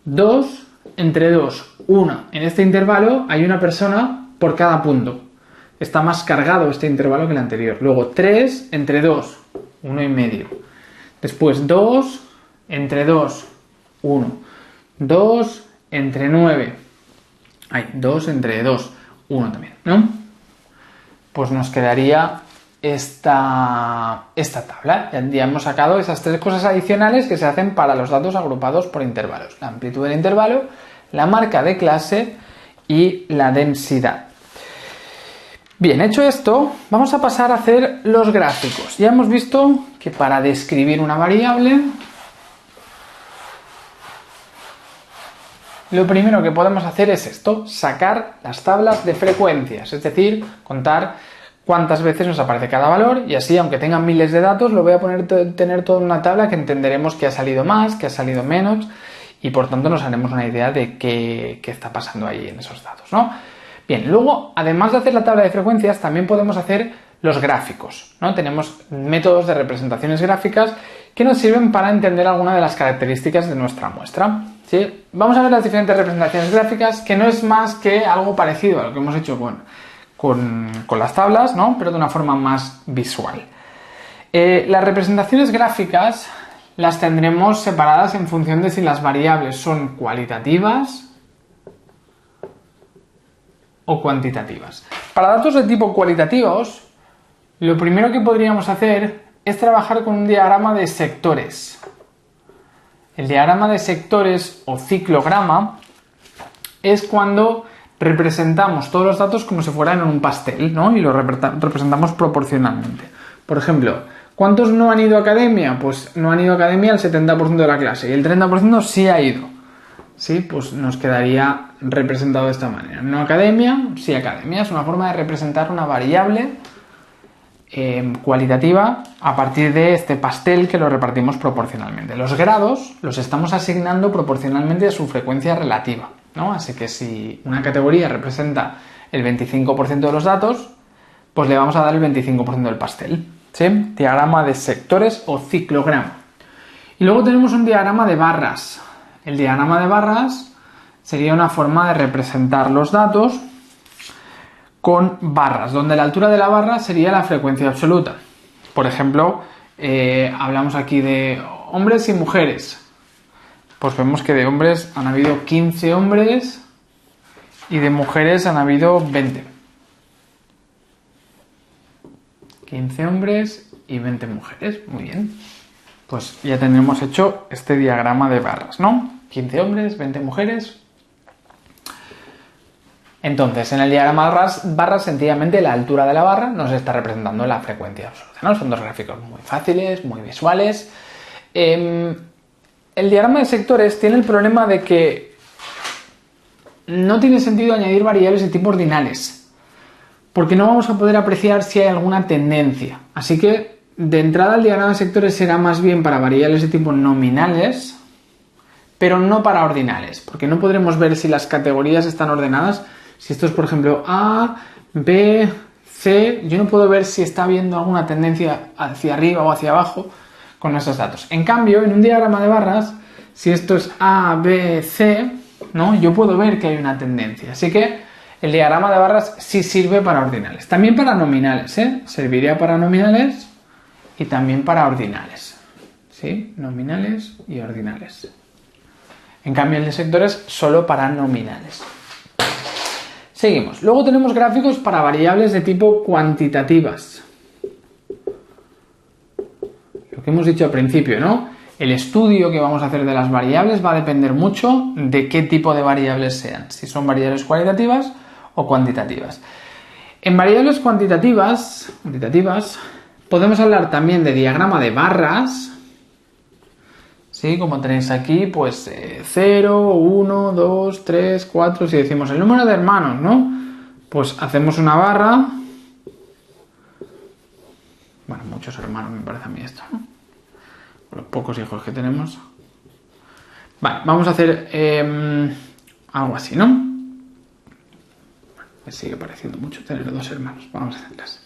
2 entre 2, 1. En este intervalo hay una persona por cada punto. Está más cargado este intervalo que el anterior. Luego 3 entre 2, 1,5. Después 2 entre 2, 1. 2 entre 9. Hay 2 entre 2, 1 también, ¿no? Pues nos quedaría esta tabla. Ya hemos sacado esas 3 cosas adicionales que se hacen para los datos agrupados por intervalos. La amplitud del intervalo, la marca de clase y la densidad. Bien, hecho esto, vamos a pasar a hacer los gráficos. Ya hemos visto que para describir una variable, lo primero que podemos hacer es esto, sacar las tablas de frecuencias, es decir, contar cuántas veces nos aparece cada valor y así, aunque tengan miles de datos, lo voy a tener toda una tabla que entenderemos que ha salido más, que ha salido menos y por tanto nos haremos una idea de qué está pasando ahí en esos datos, ¿no? Bien, luego, además de hacer la tabla de frecuencias, también podemos hacer los gráficos, ¿no? Tenemos métodos de representaciones gráficas que nos sirven para entender alguna de las características de nuestra muestra, ¿sí? Vamos a ver las diferentes representaciones gráficas, que no es más que algo parecido a lo que hemos hecho con con las tablas, ¿no? Pero de una forma más visual. Las representaciones gráficas las tendremos separadas en función de si las variables son cualitativas o cuantitativas. Para datos de tipo cualitativos, lo primero que podríamos hacer es trabajar con un diagrama de sectores. El diagrama de sectores o ciclograma es cuando representamos todos los datos como si fueran en un pastel, ¿no? Y lo representamos proporcionalmente. Por ejemplo, ¿cuántos no han ido a academia? Pues no han ido a academia el 70% de la clase y el 30% sí ha ido. ¿Sí? Pues nos quedaría representado de esta manera. No academia, sí academia. Es una forma de representar una variable cualitativa a partir de este pastel que lo repartimos proporcionalmente. Los grados los estamos asignando proporcionalmente a su frecuencia relativa, ¿no? Así que si una categoría representa el 25% de los datos, pues le vamos a dar el 25% del pastel. ¿Sí? Diagrama de sectores o ciclograma. Y luego tenemos un diagrama de barras. El diagrama de barras sería una forma de representar los datos con barras, donde la altura de la barra sería la frecuencia absoluta. Por ejemplo, hablamos aquí de hombres y mujeres. Pues vemos que de hombres han habido 15 hombres y de mujeres han habido 20. 15 hombres y 20 mujeres. Muy bien. Pues ya tendremos hecho este diagrama de barras, ¿no? 15 hombres, 20 mujeres. Entonces, en el diagrama de barras, sencillamente la altura de la barra nos está representando la frecuencia absoluta, ¿no? Son dos gráficos muy fáciles, muy visuales. El diagrama de sectores tiene el problema de que no tiene sentido añadir variables de tipo ordinales, porque no vamos a poder apreciar si hay alguna tendencia. Así que, de entrada, el diagrama de sectores será más bien para variables de tipo nominales, pero no para ordinales, porque no podremos ver si las categorías están ordenadas. Si esto es, por ejemplo, A, B, C, yo no puedo ver si está habiendo alguna tendencia hacia arriba o hacia abajo con esos datos. En cambio, en un diagrama de barras, si esto es A, B, C, ¿no? Yo puedo ver que hay una tendencia. Así que el diagrama de barras sí sirve para ordinales. También para nominales, ¿eh? Serviría para nominales y también para ordinales. ¿Sí? Nominales y ordinales. En cambio, el de sectores solo para nominales. Seguimos. Luego tenemos gráficos para variables de tipo cuantitativas. Lo que hemos dicho al principio, ¿no? El estudio que vamos a hacer de las variables va a depender mucho de qué tipo de variables sean, si son variables cualitativas o cuantitativas. En variables cuantitativas podemos hablar también de diagrama de barras. ¿Sí? Como tenéis aquí, pues 0, 1, 2, 3, 4, si decimos el número de hermanos, ¿no? Pues hacemos una barra. Bueno, muchos hermanos me parece a mí esto, ¿no? Con los pocos hijos que tenemos. Vale, vamos a hacer algo así, ¿no? Me sigue pareciendo mucho tener dos hermanos. Vamos a hacerlas.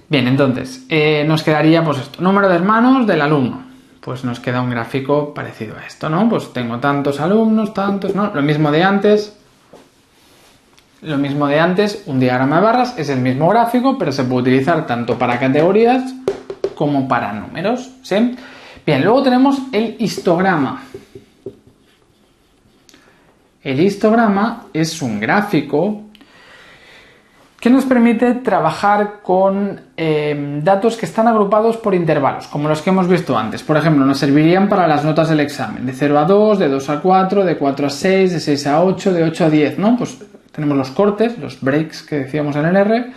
Bien, entonces, nos quedaría pues esto, número de hermanos del alumno. Pues nos queda un gráfico parecido a esto, ¿no? Pues tengo tantos alumnos, tantos, ¿no? Lo mismo de antes, un diagrama de barras es el mismo gráfico, pero se puede utilizar tanto para categorías como para números, ¿sí? Bien, luego tenemos el histograma. El histograma es un gráfico que nos permite trabajar con datos que están agrupados por intervalos, como los que hemos visto antes. Por ejemplo, nos servirían para las notas del examen, de 0 a 2, de 2 a 4, de 4 a 6, de 6 a 8, de 8 a 10, ¿no? Pues tenemos los cortes, los breaks que decíamos en el R,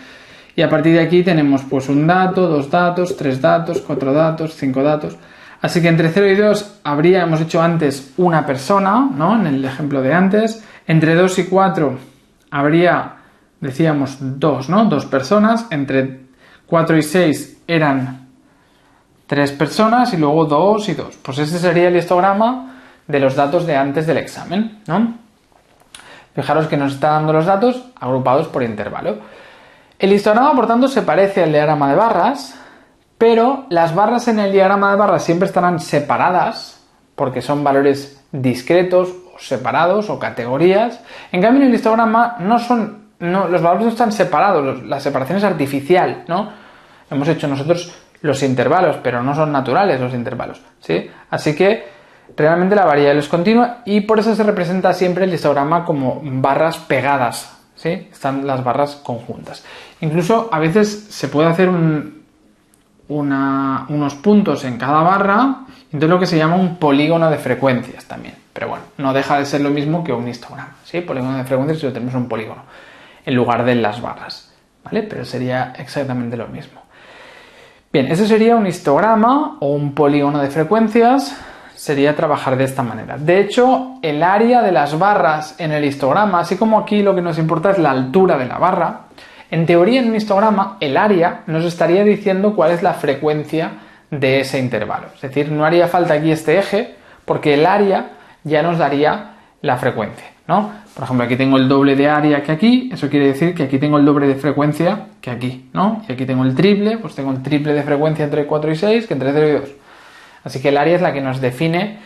y a partir de aquí tenemos pues un dato, dos datos, tres datos, cuatro datos, cinco datos. Así que entre 0 y 2 hemos hecho antes una persona, ¿no? En el ejemplo de antes. Entre 2 y 4 habría... decíamos 2, ¿no? 2 personas. Entre 4 y 6 eran 3 personas y luego 2 y 2. Pues ese sería el histograma de los datos de antes del examen, ¿no? Fijaros que nos está dando los datos agrupados por intervalo. El histograma, por tanto, se parece al diagrama de barras, pero las barras en el diagrama de barras siempre estarán separadas porque son valores discretos o separados o categorías. En cambio, en el histograma no son no, los valores no están separados, la separación es artificial, ¿no? Hemos hecho nosotros los intervalos, pero no son naturales los intervalos, ¿sí? Así que realmente la variable es continua y por eso se representa siempre el histograma como barras pegadas, ¿sí? Están las barras conjuntas. Incluso a veces se puede hacer unos puntos en cada barra, entonces lo que se llama un polígono de frecuencias también. Pero bueno, no deja de ser lo mismo que un histograma, ¿sí? Polígono de frecuencias si lo tenemos un polígono en lugar de las barras, ¿vale? Pero sería exactamente lo mismo. Bien, ese sería un histograma o un polígono de frecuencias, sería trabajar de esta manera. De hecho, el área de las barras en el histograma, así como aquí lo que nos importa es la altura de la barra, en teoría en un histograma el área nos estaría diciendo cuál es la frecuencia de ese intervalo. Es decir, no haría falta aquí este eje porque el área ya nos daría la frecuencia, ¿no? Por ejemplo, aquí tengo el doble de área que aquí, eso quiere decir que aquí tengo el doble de frecuencia que aquí, ¿no? Y aquí tengo el triple, pues tengo el triple de frecuencia entre 4 y 6 que entre 0 y 2. Así que el área es la que nos define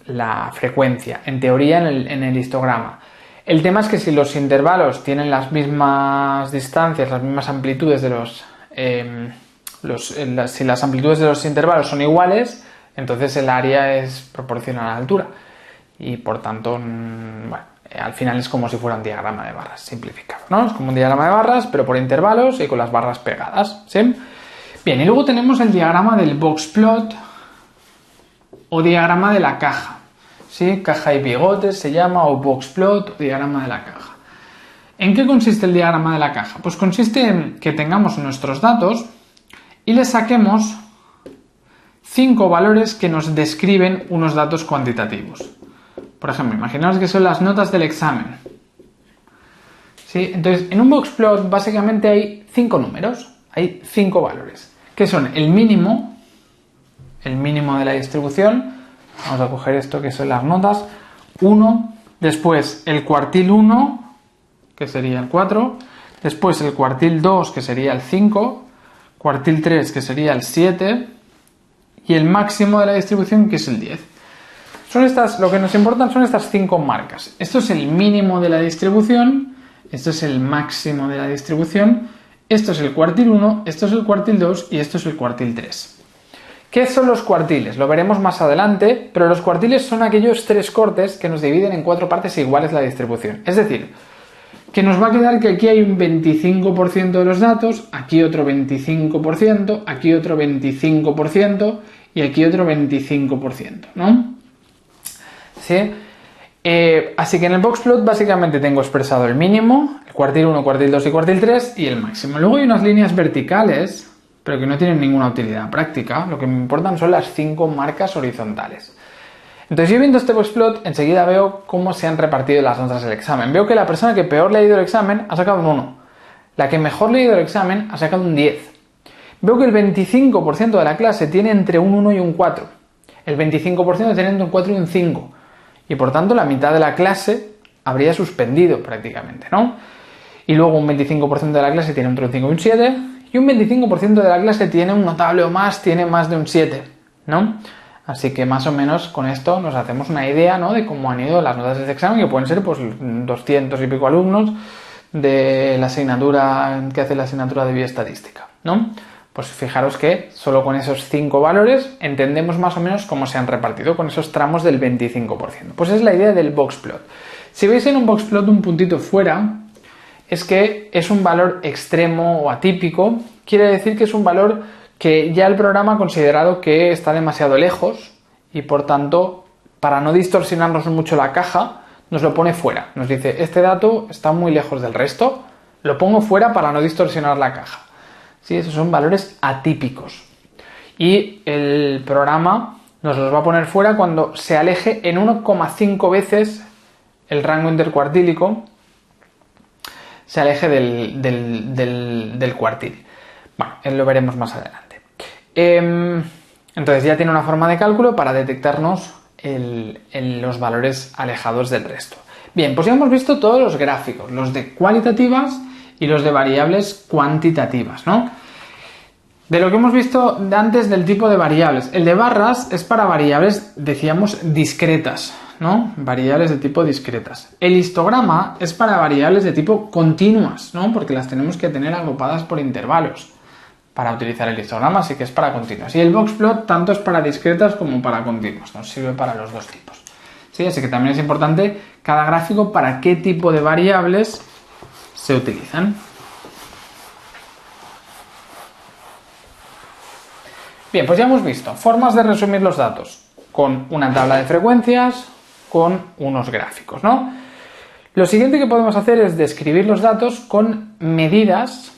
la frecuencia, en teoría en el histograma. El tema es que si los intervalos tienen las mismas distancias, las mismas amplitudes de si las amplitudes de los intervalos son iguales, entonces el área es proporcional a la altura. Y por tanto, bueno, al final es como si fuera un diagrama de barras simplificado, ¿no? Es como un diagrama de barras, pero por intervalos y con las barras pegadas, ¿sí? Bien, y luego tenemos el diagrama del boxplot o diagrama de la caja, ¿sí? Caja y bigotes se llama, o boxplot o diagrama de la caja. ¿En qué consiste el diagrama de la caja? Pues consiste en que tengamos nuestros datos y les saquemos 5 valores que nos describen unos datos cuantitativos. Por ejemplo, imaginaos que son las notas del examen, ¿sí? Entonces, en un boxplot básicamente hay 5 números, hay 5 valores, que son el mínimo de la distribución. Vamos a coger esto que son las notas, 1, después el cuartil 1, que sería el 4, después el cuartil 2, que sería el 5, cuartil 3, que sería el 7, y el máximo de la distribución, que es el 10. Lo que nos importan son estas 5 marcas. Esto es el mínimo de la distribución, esto es el máximo de la distribución, esto es el cuartil 1, esto es el cuartil 2 y esto es el cuartil 3. ¿Qué son los cuartiles? Lo veremos más adelante, pero los cuartiles son aquellos 3 cortes que nos dividen en 4 partes iguales la distribución. Es decir, que nos va a quedar que aquí hay un 25% de los datos, aquí otro 25%, aquí otro 25% y aquí otro 25%, ¿no? ¿Sí? Así que en el boxplot básicamente tengo expresado el mínimo, el cuartil 1, cuartil 2 y cuartil 3 y el máximo. Luego hay unas líneas verticales, pero que no tienen ninguna utilidad práctica. Lo que me importan son las 5 marcas horizontales. Entonces yo viendo este boxplot enseguida veo cómo se han repartido las notas del examen. Veo que la persona que peor le ha ido el examen ha sacado un 1. La que mejor le ha ido el examen ha sacado un 10. Veo que el 25% de la clase tiene entre un 1 y un 4. El 25% tiene entre un 4 y un 5. Y por tanto la mitad de la clase habría suspendido prácticamente, ¿no? Y luego un 25% de la clase tiene entre un 5 y un 7 y un 25% de la clase tiene un notable o más, tiene más de un 7, ¿no? Así que más o menos con esto nos hacemos una idea, ¿no?, de cómo han ido las notas de este examen, que pueden ser pues 200 y pico alumnos de la asignatura que hace la asignatura de bioestadística, ¿no? Pues fijaros que solo con esos 5 valores entendemos más o menos cómo se han repartido, con esos tramos del 25%. Pues es la idea del boxplot. Si veis en un boxplot un puntito fuera, es que es un valor extremo o atípico. Quiere decir que es un valor que ya el programa ha considerado que está demasiado lejos y por tanto, para no distorsionarnos mucho la caja, nos lo pone fuera. Nos dice, este dato está muy lejos del resto, lo pongo fuera para no distorsionar la caja. ¿Sí? Esos son valores atípicos. Y el programa nos los va a poner fuera cuando se aleje en 1,5 veces el rango intercuartílico, se aleje del cuartil. Bueno, lo veremos más adelante. Entonces ya tiene una forma de cálculo para detectarnos los valores alejados del resto. Bien, pues ya hemos visto todos los gráficos, los de cualitativas y los de variables cuantitativas, ¿no? De lo que hemos visto antes del tipo de variables, el de barras es para variables, decíamos, discretas, ¿no? Variables de tipo discretas. El histograma es para variables de tipo continuas, ¿no? Porque las tenemos que tener agrupadas por intervalos para utilizar el histograma, así que es para continuas. Y el boxplot tanto es para discretas como para continuas, nos sirve para los dos tipos. ¿Sí? Así que también es importante cada gráfico para qué tipo de variables se utilizan. Bien, pues ya hemos visto formas de resumir los datos con una tabla de frecuencias, con unos gráficos, ¿no? Lo siguiente que podemos hacer es describir los datos con medidas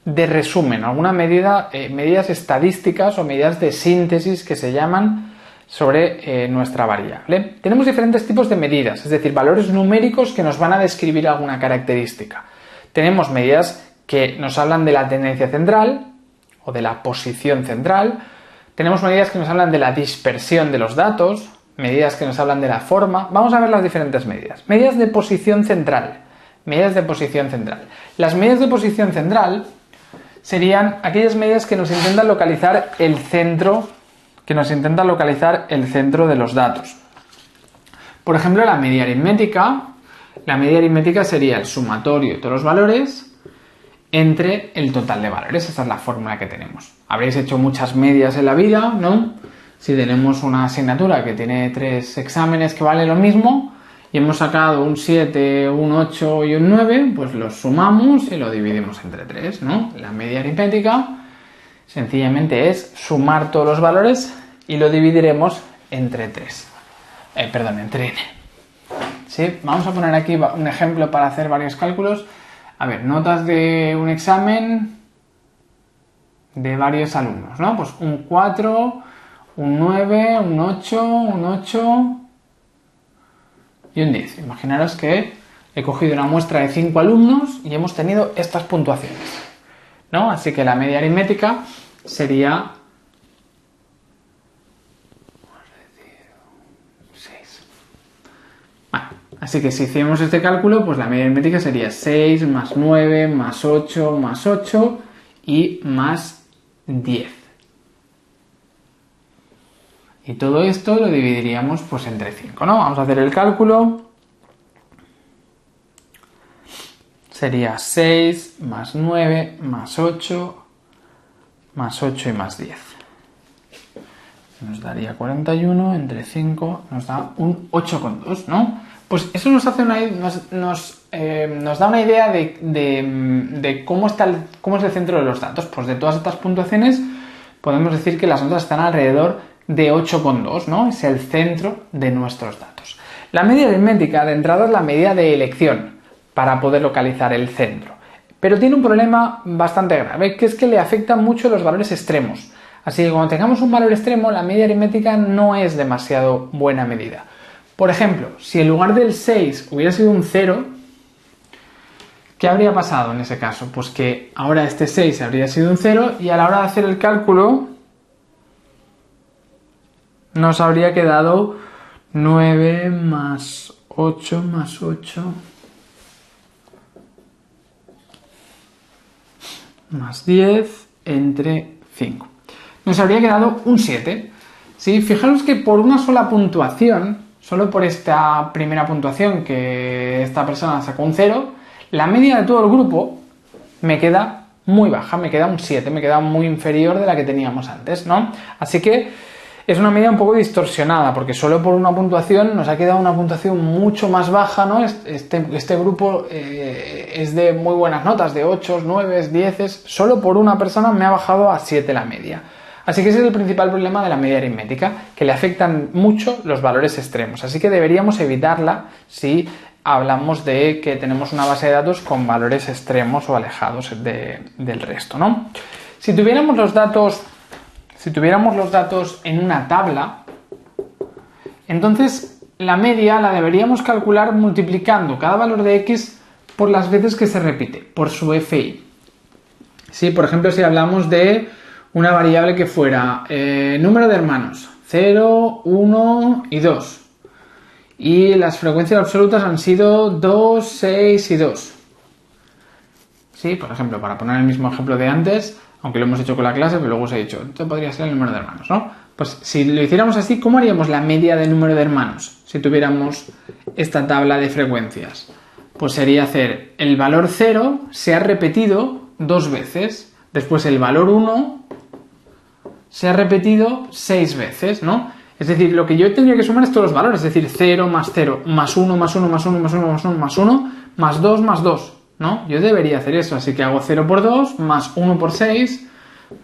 de resumen, algunas medidas estadísticas o medidas de síntesis que se llaman sobre nuestra variable. Tenemos diferentes tipos de medidas, es decir, valores numéricos que nos van a describir alguna característica. Tenemos medidas que nos hablan de la tendencia central o de la posición central. Tenemos medidas que nos hablan de la dispersión de los datos, medidas que nos hablan de la forma. Vamos a ver las diferentes medidas. Medidas de posición central. Medidas de posición central. Las medidas de posición central serían aquellas medidas que nos intentan localizar el centro, de los datos. Por ejemplo, la media aritmética. La media aritmética sería el sumatorio de todos los valores entre el total de valores. Esa es la fórmula que tenemos. Habréis hecho muchas medias en la vida, ¿no? Si tenemos una asignatura que tiene 3 exámenes que vale lo mismo y hemos sacado un 7, un 8 y un 9, pues los sumamos y lo dividimos entre 3, ¿no? La media aritmética sencillamente es sumar todos los valores y lo dividiremos entre 3. Entre n. ¿Sí? Vamos a poner aquí un ejemplo para hacer varios cálculos. A ver, notas de un examen de varios alumnos, ¿no? Pues un 4, un 9, un 8 y un 10. Imaginaros que he cogido una muestra de 5 alumnos y hemos tenido estas puntuaciones, ¿no? Así que la media aritmética sería, vamos a decir, 6. Bueno, así que si hiciéramos este cálculo, pues la media aritmética sería 6 más 9 más 8 más 8 y más 10. Y todo esto lo dividiríamos pues entre 5, ¿no? Vamos a hacer el cálculo. Sería 6 más 9 más 8 y más 10. Nos daría 41, entre 5 nos da un 8,2, ¿no? Pues eso nos hace nos da una idea de cómo es el centro de los datos. Pues de todas estas puntuaciones podemos decir que las notas están alrededor de 8,2, ¿no? Es el centro de nuestros datos. La media aritmética de entrada es la medida de elección para poder localizar el centro. Pero tiene un problema bastante grave, que es que le afectan mucho los valores extremos. Así que cuando tengamos un valor extremo, la media aritmética no es demasiado buena medida. Por ejemplo, si en lugar del 6 hubiera sido un 0, ¿qué habría pasado en ese caso? Pues que ahora este 6 habría sido un 0 y a la hora de hacer el cálculo nos habría quedado 9 más 8 más 8 más 10 entre 5. Nos habría quedado un 7. ¿Sí? Fijaros que por una sola puntuación, solo por esta primera puntuación que esta persona sacó un 0, la media de todo el grupo me queda muy baja, me queda un 7, me queda muy inferior de la que teníamos antes, ¿no? Así que es una medida un poco distorsionada, porque solo por una puntuación nos ha quedado una puntuación mucho más baja, ¿no? Este grupo es de muy buenas notas, de 8, 9, 10, solo por una persona me ha bajado a 7 la media. Así que ese es el principal problema de la media aritmética, que le afectan mucho los valores extremos. Así que deberíamos evitarla si hablamos de que tenemos una base de datos con valores extremos o alejados del resto, ¿no? Si tuviéramos los datos en una tabla, entonces la media la deberíamos calcular multiplicando cada valor de x por las veces que se repite, por su FI. ¿Sí? Por ejemplo, si hablamos de una variable que fuera número de hermanos, 0, 1 y 2. Y las frecuencias absolutas han sido 2, 6 y 2. ¿Sí? Por ejemplo, para poner el mismo ejemplo de antes, aunque lo hemos hecho con la clase, pero luego os he dicho, esto podría ser el número de hermanos, ¿no? Pues si lo hiciéramos así, ¿cómo haríamos la media del número de hermanos? Si tuviéramos esta tabla de frecuencias. Pues sería hacer el valor 0 se ha repetido 2 veces. Después el valor 1 se ha repetido 6 veces, ¿no? Es decir, lo que yo tendría que sumar es todos los valores. Es decir, 0 más 0, más 1, más 1, más 1, más 1, más 1, más 1, más 2, más 2, ¿no? Yo debería hacer eso. Así que hago 0 por 2, más 1 por 6,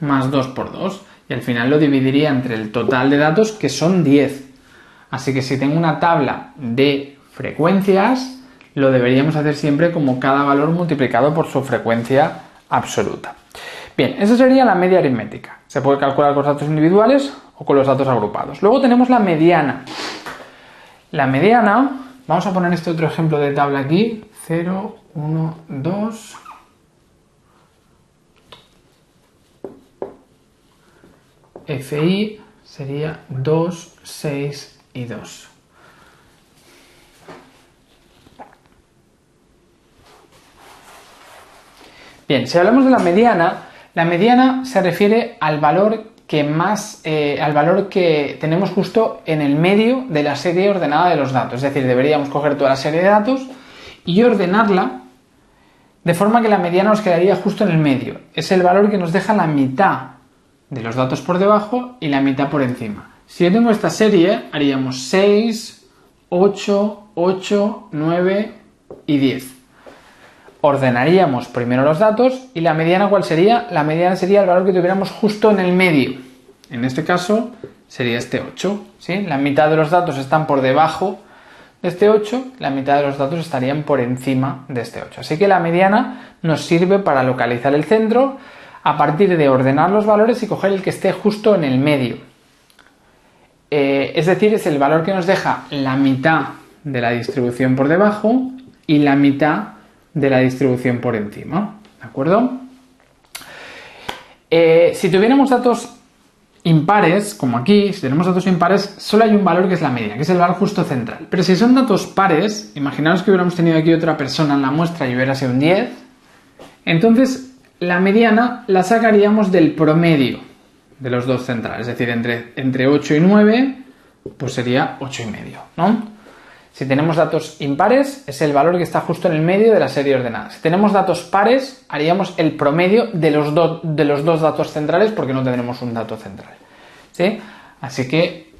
más 2 por 2. Y al final lo dividiría entre el total de datos, que son 10. Así que si tengo una tabla de frecuencias, lo deberíamos hacer siempre como cada valor multiplicado por su frecuencia absoluta. Bien, esa sería la media aritmética. Se puede calcular con los datos individuales o con los datos agrupados. Luego tenemos la mediana. La mediana, vamos a poner este otro ejemplo de tabla aquí. 0, 1, 2... FI sería 2, 6 y 2. Bien, si hablamos de la mediana se refiere al valor que tenemos justo en el medio de la serie ordenada de los datos. Es decir, deberíamos coger toda la serie de datos y ordenarla de forma que la mediana nos quedaría justo en el medio. Es el valor que nos deja la mitad de los datos por debajo y la mitad por encima. Si yo tengo esta serie, haríamos 6, 8, 8, 9 y 10. Ordenaríamos primero los datos y la mediana, ¿cuál sería? La mediana sería el valor que tuviéramos justo en el medio. En este caso sería este 8, ¿sí? La mitad de los datos están por debajo de este 8, la mitad de los datos estarían por encima de este 8. Así que la mediana nos sirve para localizar el centro a partir de ordenar los valores y coger el que esté justo en el medio. Es decir, es el valor que nos deja la mitad de la distribución por debajo y la mitad de la distribución por encima. ¿De acuerdo? Si tuviéramos datos impares, como aquí, si tenemos datos impares, solo hay un valor que es la media, que es el valor justo central. Pero si son datos pares, imaginaos que hubiéramos tenido aquí otra persona en la muestra y hubiera sido un 10, entonces la mediana la sacaríamos del promedio de los dos centrales, es decir, entre 8 y 9, pues sería 8 y medio, ¿no? Si tenemos datos impares, es el valor que está justo en el medio de la serie ordenada. Si tenemos datos pares, haríamos el promedio de los dos datos centrales porque no tendremos un dato central, ¿sí? Así que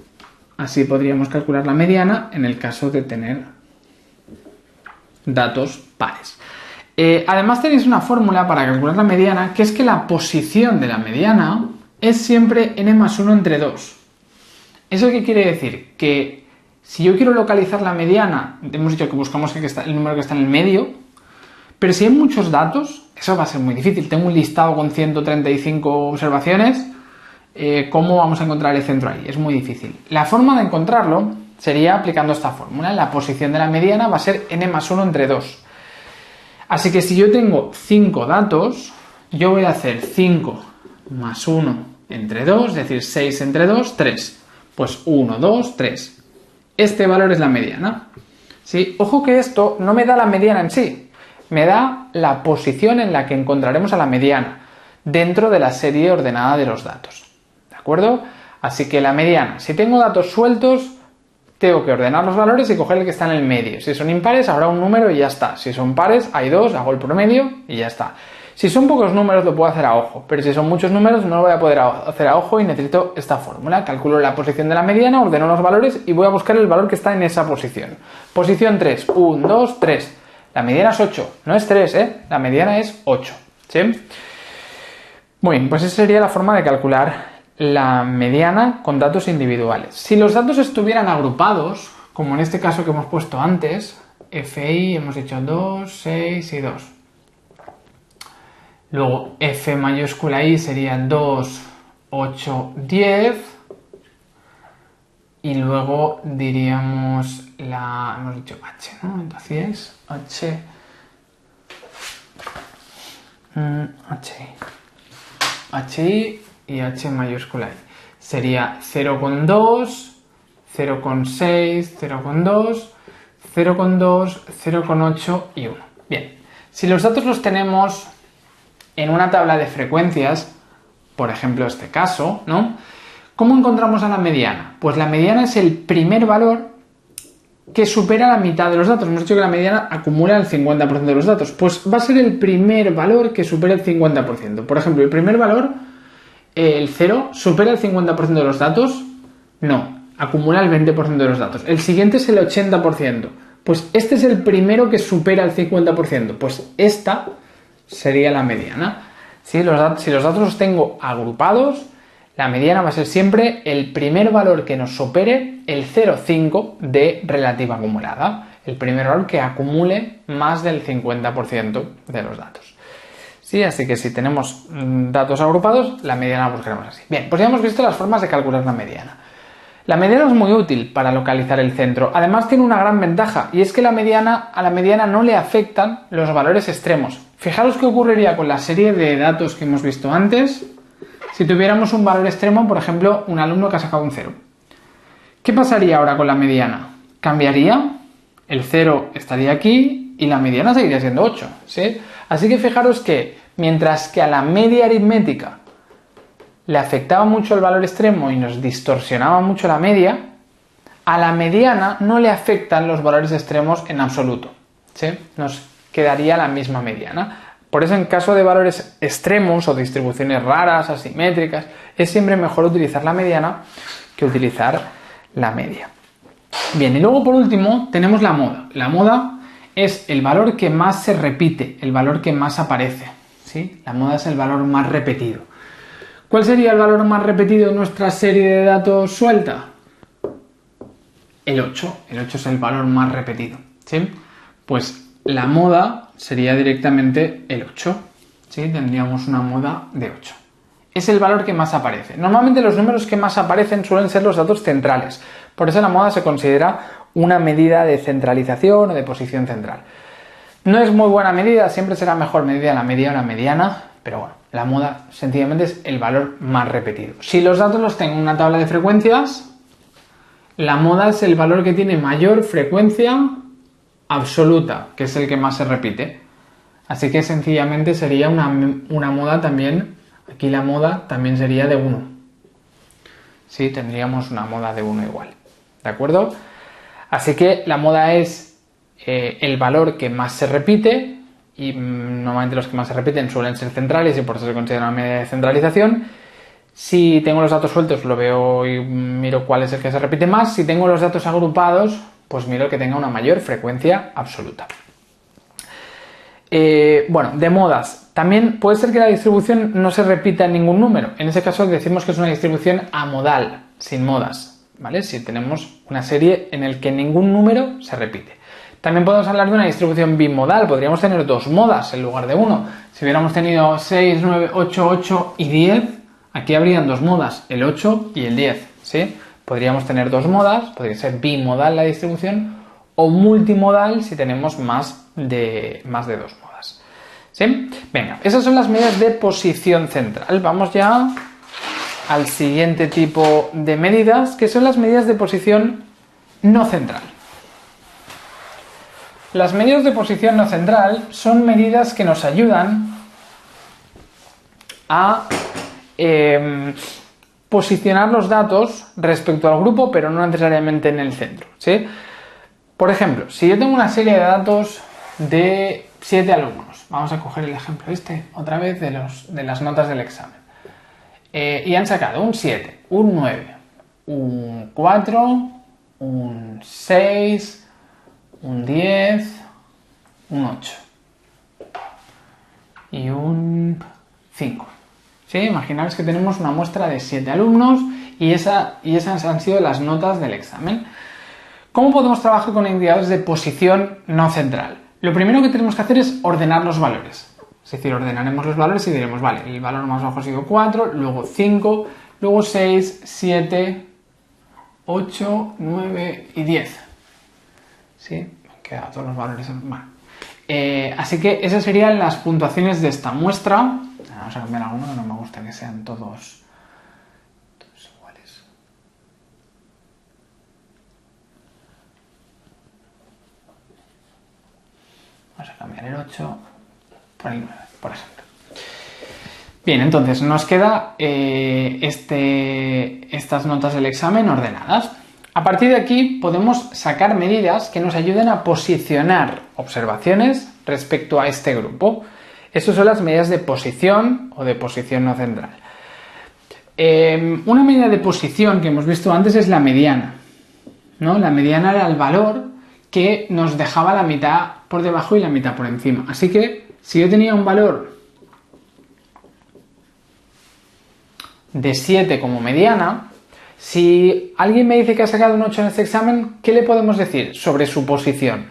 así podríamos calcular la mediana en el caso de tener datos pares. Además tenéis una fórmula para calcular la mediana, que es que la posición de la mediana es siempre n más 1 entre 2. ¿Eso qué quiere decir? Que si yo quiero localizar la mediana, hemos dicho que buscamos el número que está en el medio, pero si hay muchos datos, eso va a ser muy difícil. Tengo un listado con 135 observaciones, ¿cómo vamos a encontrar el centro ahí? Es muy difícil. La forma de encontrarlo sería aplicando esta fórmula. La posición de la mediana va a ser n más 1 entre 2. Así que si yo tengo 5 datos, yo voy a hacer 5 más 1 entre 2, es decir, 6 entre 2, 3. Pues 1, 2, 3. Este valor es la mediana. ¿Sí? Ojo que esto no me da la mediana en sí, me da la posición en la que encontraremos a la mediana dentro de la serie ordenada de los datos. ¿De acuerdo? Así que la mediana, si tengo datos sueltos, tengo que ordenar los valores y coger el que está en el medio. Si son impares, habrá un número y ya está. Si son pares, hay 2, hago el promedio y ya está. Si son pocos números, lo puedo hacer a ojo, pero si son muchos números, no lo voy a poder hacer a ojo y necesito esta fórmula. Calculo la posición de la mediana, ordeno los valores y voy a buscar el valor que está en esa posición. Posición 3, 1, 2, 3. La mediana es 8, no es 3, ¿eh? La mediana es 8, ¿sí? Muy bien, pues esa sería la forma de calcular la mediana con datos individuales. Si los datos estuvieran agrupados, como en este caso que hemos puesto antes, FI, hemos dicho 2, 6 y 2. Luego F mayúscula I sería 2, 8, 10. Y luego diríamos hemos dicho H, ¿no? Entonces H, HI y H mayúscula I. Sería 0,2, 0,6, 0,2, 0,2, 0,8 y 1. Bien, si los datos los tenemos en una tabla de frecuencias, por ejemplo este caso, ¿no? ¿Cómo encontramos a la mediana? Pues la mediana es el primer valor que supera la mitad de los datos. Hemos dicho que la mediana acumula el 50% de los datos. Pues va a ser el primer valor que supera el 50%. Por ejemplo, el primer valor, el 0, ¿supera el 50% de los datos? No, acumula el 20% de los datos. El siguiente es el 80%. Pues este es el primero que supera el 50%. Pues esta sería la mediana. Si los datos los tengo agrupados, la mediana va a ser siempre el primer valor que nos supere el 0,5 de relativa acumulada. El primer valor que acumule más del 50% de los datos. ¿Sí? Así que si tenemos datos agrupados, la mediana la buscaremos así. Bien, pues ya hemos visto las formas de calcular la mediana. La mediana es muy útil para localizar el centro. Además tiene una gran ventaja y es que a la mediana no le afectan los valores extremos. Fijaros qué ocurriría con la serie de datos que hemos visto antes si tuviéramos un valor extremo, por ejemplo, un alumno que ha sacado un 0. ¿Qué pasaría ahora con la mediana? Cambiaría, el 0 estaría aquí y la mediana seguiría siendo 8. ¿Sí? Así que fijaros que mientras que a la media aritmética le afectaba mucho el valor extremo y nos distorsionaba mucho la media, a la mediana no le afectan los valores extremos en absoluto. ¿Sí? Nos quedaría la misma mediana. Por eso en caso de valores extremos o distribuciones raras, asimétricas, es siempre mejor utilizar la mediana que utilizar la media. Bien, y luego por último tenemos la moda. La moda es el valor que más se repite, el valor que más aparece. ¿Sí? La moda es el valor más repetido. ¿Cuál sería el valor más repetido en nuestra serie de datos suelta? El 8. El 8 es el valor más repetido. ¿Sí? Pues la moda sería directamente el 8. ¿Sí? Tendríamos una moda de 8. Es el valor que más aparece. Normalmente los números que más aparecen suelen ser los datos centrales. Por eso la moda se considera una medida de centralización o de posición central. No es muy buena medida, siempre será mejor medida la media o la mediana, pero bueno, la moda sencillamente es el valor más repetido. Si los datos los tengo en una tabla de frecuencias, la moda es el valor que tiene mayor frecuencia absoluta, que es el que más se repite. Así que sencillamente sería una moda también, aquí la moda también sería de 1. Sí, tendríamos una moda de 1 igual. ¿De acuerdo? Así que la moda es el valor que más se repite y normalmente los que más se repiten suelen ser centrales y por eso se considera una medida de centralización. Si tengo los datos sueltos lo veo y miro cuál es el que se repite más. Si tengo los datos agrupados, pues miro el que tenga una mayor frecuencia absoluta. Bueno, de modas. También puede ser que la distribución no se repita en ningún número. En ese caso decimos que es una distribución amodal, sin modas, ¿vale? Si tenemos una serie en la que ningún número se repite. También podemos hablar de una distribución bimodal. Podríamos tener 2 modas en lugar de 1. Si hubiéramos tenido 6, 9, 8, 8 y 10, aquí habrían 2 modas, el 8 y el 10, ¿sí? Podríamos tener 2 modas, podría ser bimodal la distribución, o multimodal si tenemos más de 2 modas. ¿Sí? Venga, esas son las medidas de posición central. Vamos ya al siguiente tipo de medidas, que son las medidas de posición no central. Las medidas de posición no central son medidas que nos ayudan a posicionar los datos respecto al grupo, pero no necesariamente en el centro. ¿Sí? Por ejemplo, si yo tengo una serie de datos de 7 alumnos, vamos a coger el ejemplo otra vez de las notas del examen, y han sacado un 7, un 9, un 4, un 6, un 10, un 8 y un 5. ¿Sí? Imaginaos que tenemos una muestra de 7 alumnos y esas han sido las notas del examen. ¿Cómo podemos trabajar con indicadores de posición no central? Lo primero que tenemos que hacer es ordenar los valores. Es decir, ordenaremos los valores y diremos, vale, el valor más bajo ha sido 4, luego 5, luego 6, 7, 8, 9 y 10. ¿Sí? Me han quedado todos los valores. Bueno. Así que esas serían las puntuaciones de esta muestra. Vamos a cambiar alguno, que no me gusta que sean todos iguales. Vamos a cambiar el 8 por el 9, por ejemplo. Bien, entonces nos queda estas notas del examen ordenadas. A partir de aquí podemos sacar medidas que nos ayuden a posicionar observaciones respecto a este grupo. Estas son las medidas de posición o de posición no central. Una medida de posición que hemos visto antes es la mediana, ¿no? La mediana era el valor que nos dejaba la mitad por debajo y la mitad por encima. Así que si yo tenía un valor de 7 como mediana, si alguien me dice que ha sacado un 8 en este examen, ¿qué le podemos decir sobre su posición?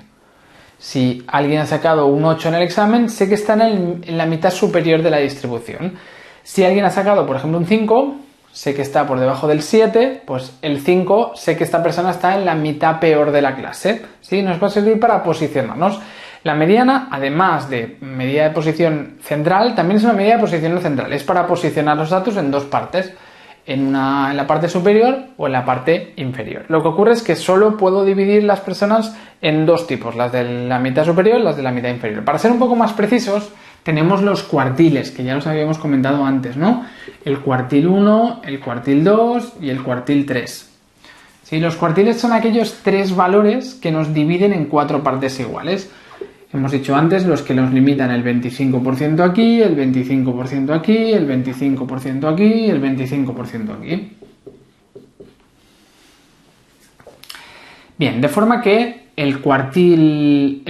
Si alguien ha sacado un 8 en el examen, sé que está en la mitad superior de la distribución. Si alguien ha sacado, por ejemplo, un 5, sé que está por debajo del 7, pues el 5 sé que esta persona está en la mitad peor de la clase. ¿Sí? Nos va a servir para posicionarnos. La mediana, además de medida de posición central, también es una medida de posición no central. Es para posicionar los datos en dos partes, en la parte superior o en la parte inferior. Lo que ocurre es que solo puedo dividir las personas en dos tipos, las de la mitad superior y las de la mitad inferior. Para ser un poco más precisos, tenemos los cuartiles, que ya los habíamos comentado antes, ¿no? El cuartil 1, el cuartil 2 y el cuartil 3. ¿Sí? Los cuartiles son aquellos tres valores que nos dividen en cuatro partes iguales. Hemos dicho antes los que nos limitan el 25% aquí, el 25% aquí, el 25% aquí y el 25% aquí. Bien, de forma que el cuartil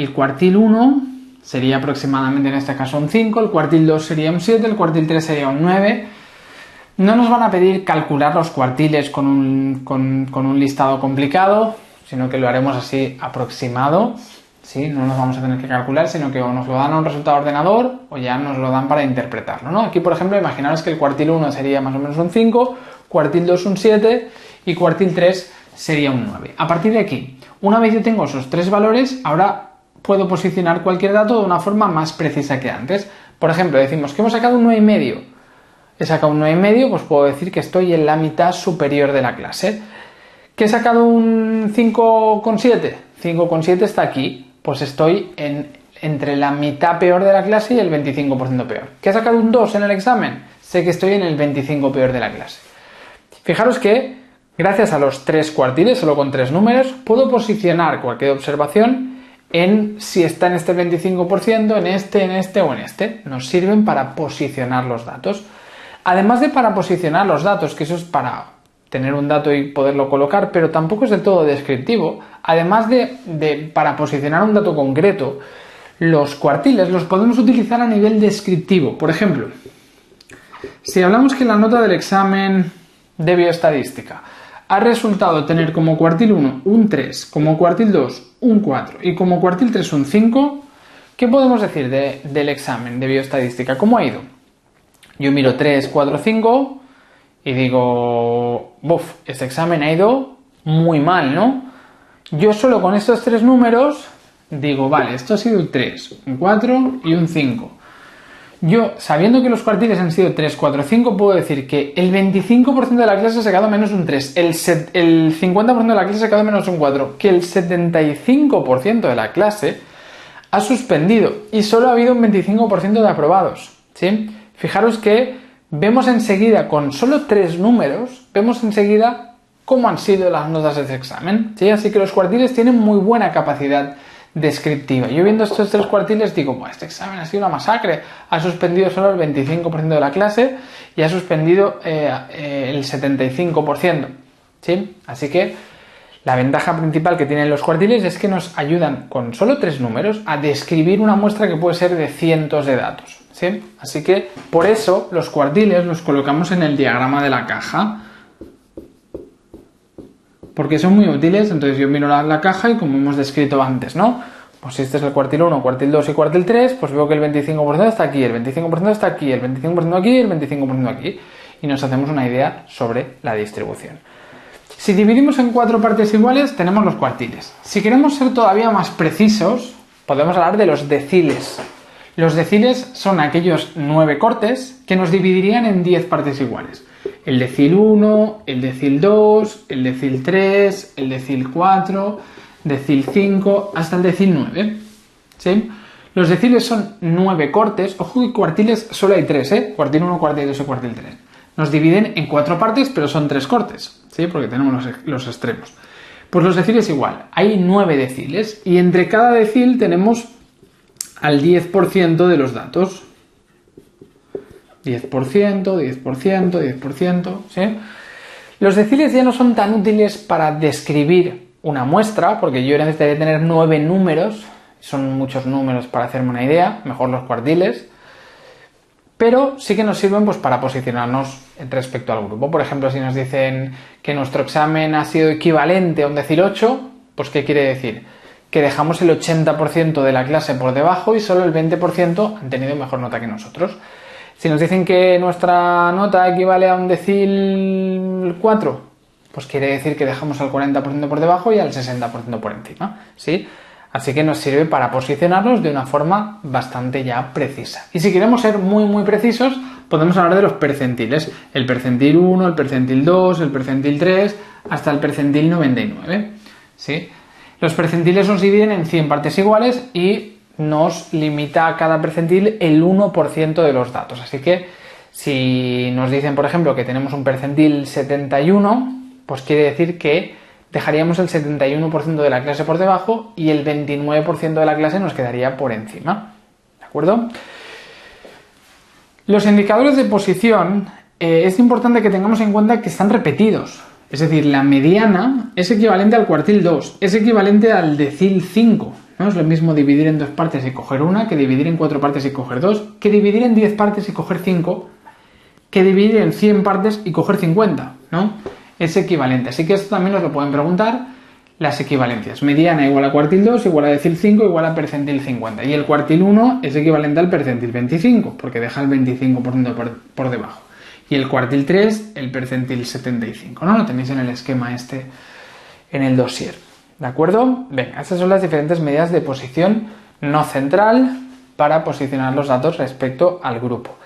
1 sería aproximadamente en este caso un 5, el cuartil 2 sería un 7, el cuartil 3 sería un 9. No nos van a pedir calcular los cuartiles con un listado complicado, sino que lo haremos así aproximado. ¿Sí? No nos vamos a tener que calcular, sino que o nos lo dan a un resultado ordenador o ya nos lo dan para interpretarlo, ¿no? Aquí, por ejemplo, imaginaros que el cuartil 1 sería más o menos un 5, cuartil 2 un 7 y cuartil 3 sería un 9. A partir de aquí, una vez yo tengo esos tres valores, ahora puedo posicionar cualquier dato de una forma más precisa que antes. Por ejemplo, decimos que hemos sacado un 9,5. He sacado un 9,5, pues puedo decir que estoy en la mitad superior de la clase. ¿Que he sacado un 5,7? 5,7 está aquí. Pues estoy entre la mitad peor de la clase y el 25% peor. ¿Que he sacado un 2 en el examen? Sé que estoy en el 25% peor de la clase. Fijaros que, gracias a los tres cuartiles, solo con tres números, puedo posicionar cualquier observación en si está en este 25%, en este o en este. Nos sirven para posicionar los datos. Además de para posicionar los datos, que eso es para tener un dato y poderlo colocar, pero tampoco es del todo descriptivo. Además de para posicionar un dato concreto, los cuartiles los podemos utilizar a nivel descriptivo. Por ejemplo, si hablamos que la nota del examen de bioestadística ha resultado tener como cuartil 1 un 3, como cuartil 2 un 4 y como cuartil 3 un 5, ¿qué podemos decir del examen de bioestadística? ¿Cómo ha ido? Yo miro 3, 4, 5 y digo, buf, este examen ha ido muy mal, ¿no? Yo solo con estos tres números digo, vale, esto ha sido un 3, un 4 y un 5. Yo, sabiendo que los cuartiles han sido 3, 4, 5, puedo decir que el 25% de la clase ha sacado menos un 3, el 50% de la clase ha sacado menos un 4, que el 75% de la clase ha suspendido y solo ha habido un 25% de aprobados, ¿sí? Fijaros que vemos enseguida, con solo tres números, vemos enseguida cómo han sido las notas de este examen, ¿sí? Así que los cuartiles tienen muy buena capacidad descriptiva. Yo viendo estos tres cuartiles digo, este examen ha sido una masacre, ha suspendido solo el 25% de la clase y ha suspendido el 75%, ¿sí? Así que la ventaja principal que tienen los cuartiles es que nos ayudan con solo tres números a describir una muestra que puede ser de cientos de datos, ¿sí? Así que por eso los cuartiles los colocamos en el diagrama de la caja, porque son muy útiles. Entonces yo miro la caja y como hemos descrito antes, ¿no? Pues si este es el cuartil 1, cuartil 2 y cuartil 3, pues veo que el 25% está aquí, el 25% está aquí, el 25% aquí y el 25% aquí. Y nos hacemos una idea sobre la distribución. Si dividimos en cuatro partes iguales, tenemos los cuartiles. Si queremos ser todavía más precisos, podemos hablar de los deciles. Los deciles son aquellos 9 cortes que nos dividirían en 10 partes iguales. El decil 1, el decil 2, el decil 3, el decil 4, decil 5, hasta el decil 9. ¿Sí? Los deciles son 9 cortes. Ojo que cuartiles solo hay 3, ¿eh? Cuartil 1, cuartil 2 y cuartil 3. Nos dividen en 4 partes, pero son 3 cortes, ¿sí? Porque tenemos los extremos. Pues los deciles igual. Hay 9 deciles y entre cada decil tenemos al 10% de los datos. 10%, 10%, 10%, ¿sí? Los deciles ya no son tan útiles para describir una muestra, porque yo necesitaría tener 9 números, son muchos números para hacerme una idea, mejor los cuartiles, pero sí que nos sirven pues, para posicionarnos respecto al grupo. Por ejemplo, si nos dicen que nuestro examen ha sido equivalente a un decil 8, pues ¿qué quiere decir? Que dejamos el 80% de la clase por debajo y solo el 20% han tenido mejor nota que nosotros. Si nos dicen que nuestra nota equivale a un decil 4, pues quiere decir que dejamos al 40% por debajo y al 60% por encima, ¿sí? Así que nos sirve para posicionarnos de una forma bastante ya precisa. Y si queremos ser muy precisos, podemos hablar de los percentiles. El percentil 1, el percentil 2, el percentil 3, hasta el percentil 99, ¿sí? Los percentiles nos dividen en 100 partes iguales y nos limita a cada percentil el 1% de los datos. Así que si nos dicen, por ejemplo, que tenemos un percentil 71, pues quiere decir que dejaríamos el 71% de la clase por debajo y el 29% de la clase nos quedaría por encima. ¿De acuerdo? Los indicadores de posición es importante que tengamos en cuenta que están repetidos. Es decir, la mediana es equivalente al cuartil 2, es equivalente al decil 5. ¿No? Es lo mismo dividir en 2 partes y coger una, que dividir en 4 partes y coger 2, que dividir en 10 partes y coger 5, que dividir en 100 partes y coger 50, ¿no? Es equivalente. Así que esto también nos lo pueden preguntar, las equivalencias. Mediana igual a cuartil 2, igual a decil 5, igual a percentil 50. Y el cuartil 1 es equivalente al percentil 25, porque deja el 25% por debajo. Y el cuartil 3, el percentil 75, ¿no? Lo tenéis en el esquema este, en el dossier. ¿De acuerdo? Venga, estas son las diferentes medidas de posición no central para posicionar los datos respecto al grupo.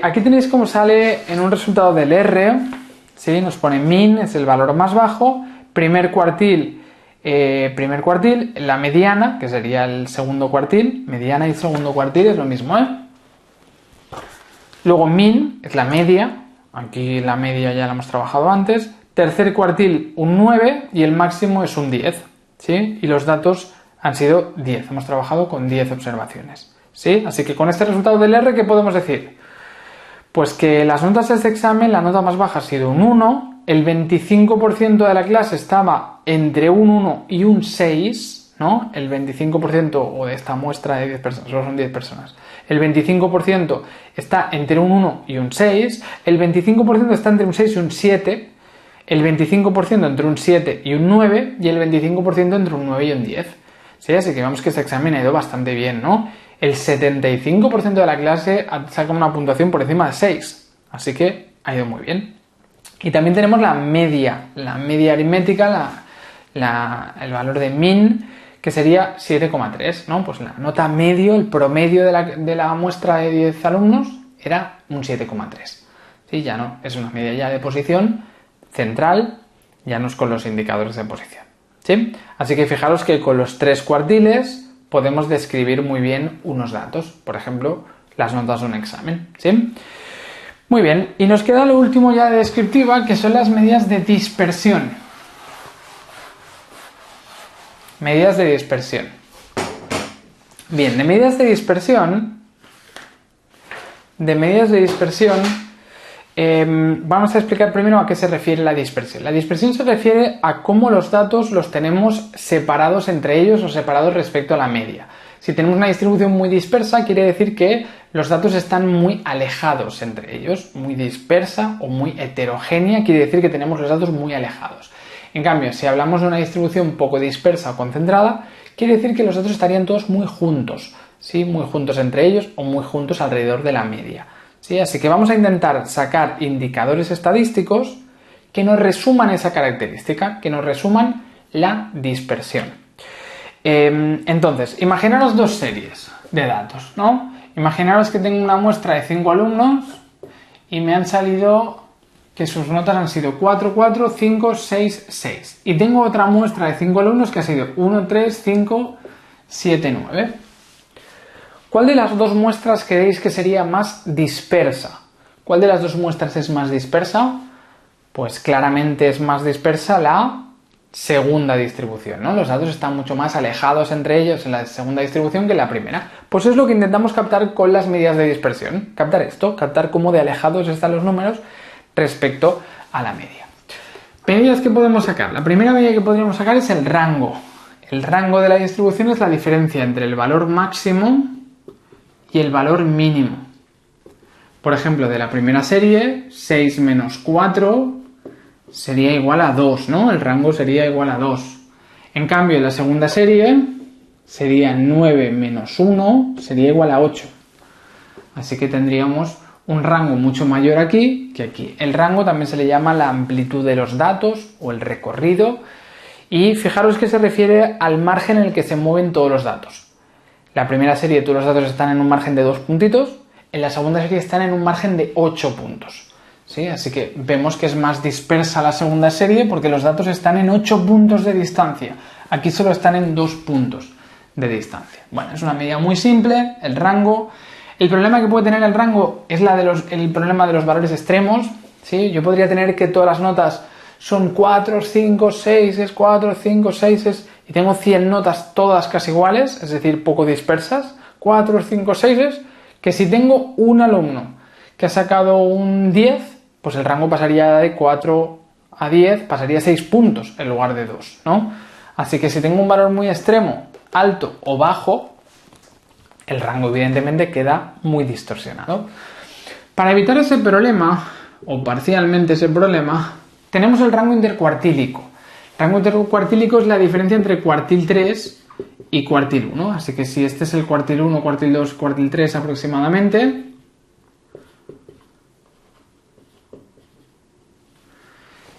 Aquí tenéis cómo sale en un resultado del R, ¿sí? Nos pone min, es el valor más bajo, primer cuartil, la mediana, que sería el segundo cuartil, mediana y segundo cuartil es lo mismo, ¿eh? Luego min, es la media, aquí la media ya la hemos trabajado antes. Tercer cuartil un 9 y el máximo es un 10, ¿sí? Y los datos han sido 10, hemos trabajado con 10 observaciones, ¿sí? Así que con este resultado del R, ¿qué podemos decir? Pues que las notas de este examen, la nota más baja ha sido un 1, el 25% de la clase estaba entre un 1 y un 6, ¿no? El 25% o de esta muestra de 10 personas, solo son 10 personas. El 25% está entre un 1 y un 6, el 25% está entre un 6 y un 7, el 25% entre un 7 y un 9 y el 25% entre un 9 y un 10. ¿Sí? Así que vemos que este examen ha ido bastante bien, ¿no? El 75% de la clase saca una puntuación por encima de 6, así que ha ido muy bien. Y también tenemos la media aritmética, el valor de min, que sería 7,3, ¿no? Pues la nota medio, el promedio de la muestra de 10 alumnos era un 7,3. ¿Sí? Ya no, es una media ya de posición central, ya no es con los indicadores de posición. ¿Sí? Así que fijaros que con los 3 cuartiles podemos describir muy bien unos datos, por ejemplo, las notas de un examen. ¿Sí? Muy bien, y nos queda lo último ya de descriptiva, que son las medidas de dispersión. Medidas de dispersión. Bien, de medidas de dispersión, vamos a explicar primero a qué se refiere la dispersión. La dispersión se refiere a cómo los datos los tenemos separados entre ellos o separados respecto a la media. Si tenemos una distribución muy dispersa, quiere decir que los datos están muy alejados entre ellos. Muy dispersa o muy heterogénea quiere decir que tenemos los datos muy alejados. En cambio, si hablamos de una distribución poco dispersa o concentrada, quiere decir que los datos estarían todos muy juntos, ¿sí? Muy juntos entre ellos o muy juntos alrededor de la media. ¿Sí? Así que vamos a intentar sacar indicadores estadísticos que nos resuman esa característica, que nos resuman la dispersión. Entonces, imaginaros 2 series de datos, ¿no? Imaginaros que tengo una muestra de 5 alumnos y me han salido que sus notas han sido 4, 4, 5, 6, 6. Y tengo otra muestra de 5 alumnos que ha sido 1, 3, 5, 7, 9. ¿Cuál de las dos muestras creéis que sería más dispersa? ¿Cuál de las dos muestras es más dispersa? Pues claramente es más dispersa la segunda distribución, ¿no? Los datos están mucho más alejados entre ellos en la segunda distribución que en la primera. Pues es lo que intentamos captar con las medidas de dispersión. Captar esto, captar cómo de alejados están los números respecto a la media. Medidas que podemos sacar. La primera medida que podríamos sacar es el rango. El rango de la distribución es la diferencia entre el valor máximo y el valor mínimo. Por ejemplo, de la primera serie, 6 menos 4 sería igual a 2, ¿no? El rango sería igual a 2. En cambio, en la segunda serie sería 9 menos 1 sería igual a 8. Así que tendríamos un rango mucho mayor aquí que aquí. El rango también se le llama la amplitud de los datos o el recorrido. Y fijaros que se refiere al margen en el que se mueven todos los datos. La primera serie todos los datos están en un margen de 2 puntitos. En la segunda serie están en un margen de 8 puntos. ¿Sí? Así que vemos que es más dispersa la segunda serie porque los datos están en 8 puntos de distancia. Aquí solo están en 2 puntos de distancia. Bueno, es una medida muy simple, el rango. El problema que puede tener el rango es el problema de los valores extremos. ¿Sí? Yo podría tener que todas las notas son 4, 5, 6, 4, 5, 6 y tengo 100 notas todas casi iguales, es decir, poco dispersas, 4, 5, 6, que si tengo un alumno que ha sacado un 10, pues el rango pasaría de 4 a 10, pasaría a 6 puntos en lugar de 2, ¿no? Así que si tengo un valor muy extremo, alto o bajo, el rango evidentemente queda muy distorsionado. Para evitar ese problema, o parcialmente ese problema, tenemos el rango intercuartílico. El rango intercuartílico es la diferencia entre cuartil 3 y cuartil 1. Así que si este es el cuartil 1, cuartil 2, cuartil 3 aproximadamente,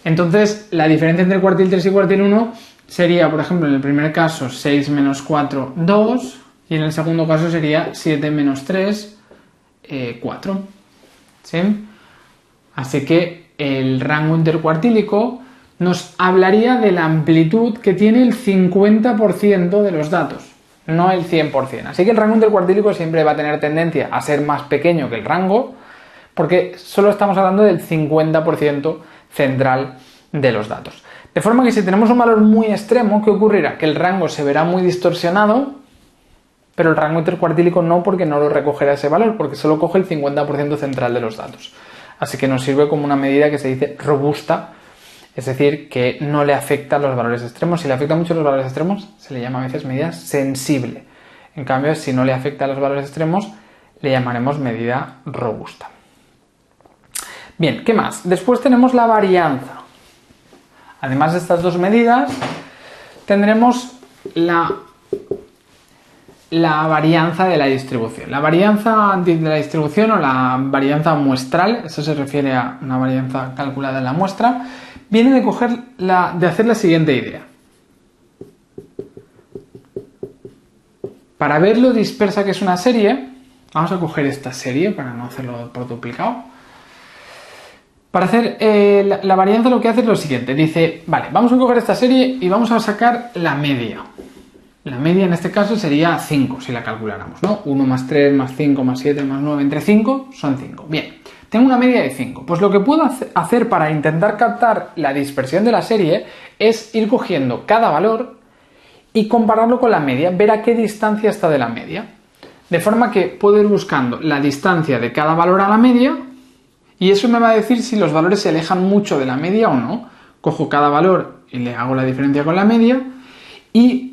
entonces la diferencia entre cuartil 3 y cuartil 1 sería, por ejemplo, en el primer caso 6 menos 4, 2, y en el segundo caso sería 7 menos 3, 4. ¿Sí? Así que el rango intercuartílico nos hablaría de la amplitud que tiene el 50% de los datos, no el 100%. Así que el rango intercuartílico siempre va a tener tendencia a ser más pequeño que el rango, porque solo estamos hablando del 50% central de los datos. De forma que si tenemos un valor muy extremo, ¿qué ocurrirá? Que el rango se verá muy distorsionado, pero el rango intercuartílico no, porque no lo recogerá ese valor, porque solo coge el 50% central de los datos. Así que nos sirve como una medida que se dice robusta, es decir, que no le afecta a los valores extremos. Si le afecta mucho a los valores extremos, se le llama a veces medida sensible. En cambio, si no le afecta a los valores extremos, le llamaremos medida robusta. Bien, ¿qué más? Después tenemos la varianza. Además de estas dos medidas, tendremos la varianza de la distribución. La varianza de la distribución o la varianza muestral, eso se refiere a una varianza calculada en la muestra, viene de hacer la siguiente idea. Para ver lo dispersa que es una serie, vamos a coger esta serie para no hacerlo por duplicado. Para hacer la varianza lo que hace es lo siguiente, dice, vale, vamos a coger esta serie y vamos a sacar la media. La media en este caso sería 5 si la calculáramos, ¿no? 1 más 3 más 5 más 7 más 9 entre 5 son 5. Bien, tengo una media de 5. Pues lo que puedo hacer para intentar captar la dispersión de la serie es ir cogiendo cada valor y compararlo con la media, ver a qué distancia está de la media. De forma que puedo ir buscando la distancia de cada valor a la media y eso me va a decir si los valores se alejan mucho de la media o no. Cojo cada valor y le hago la diferencia con la media y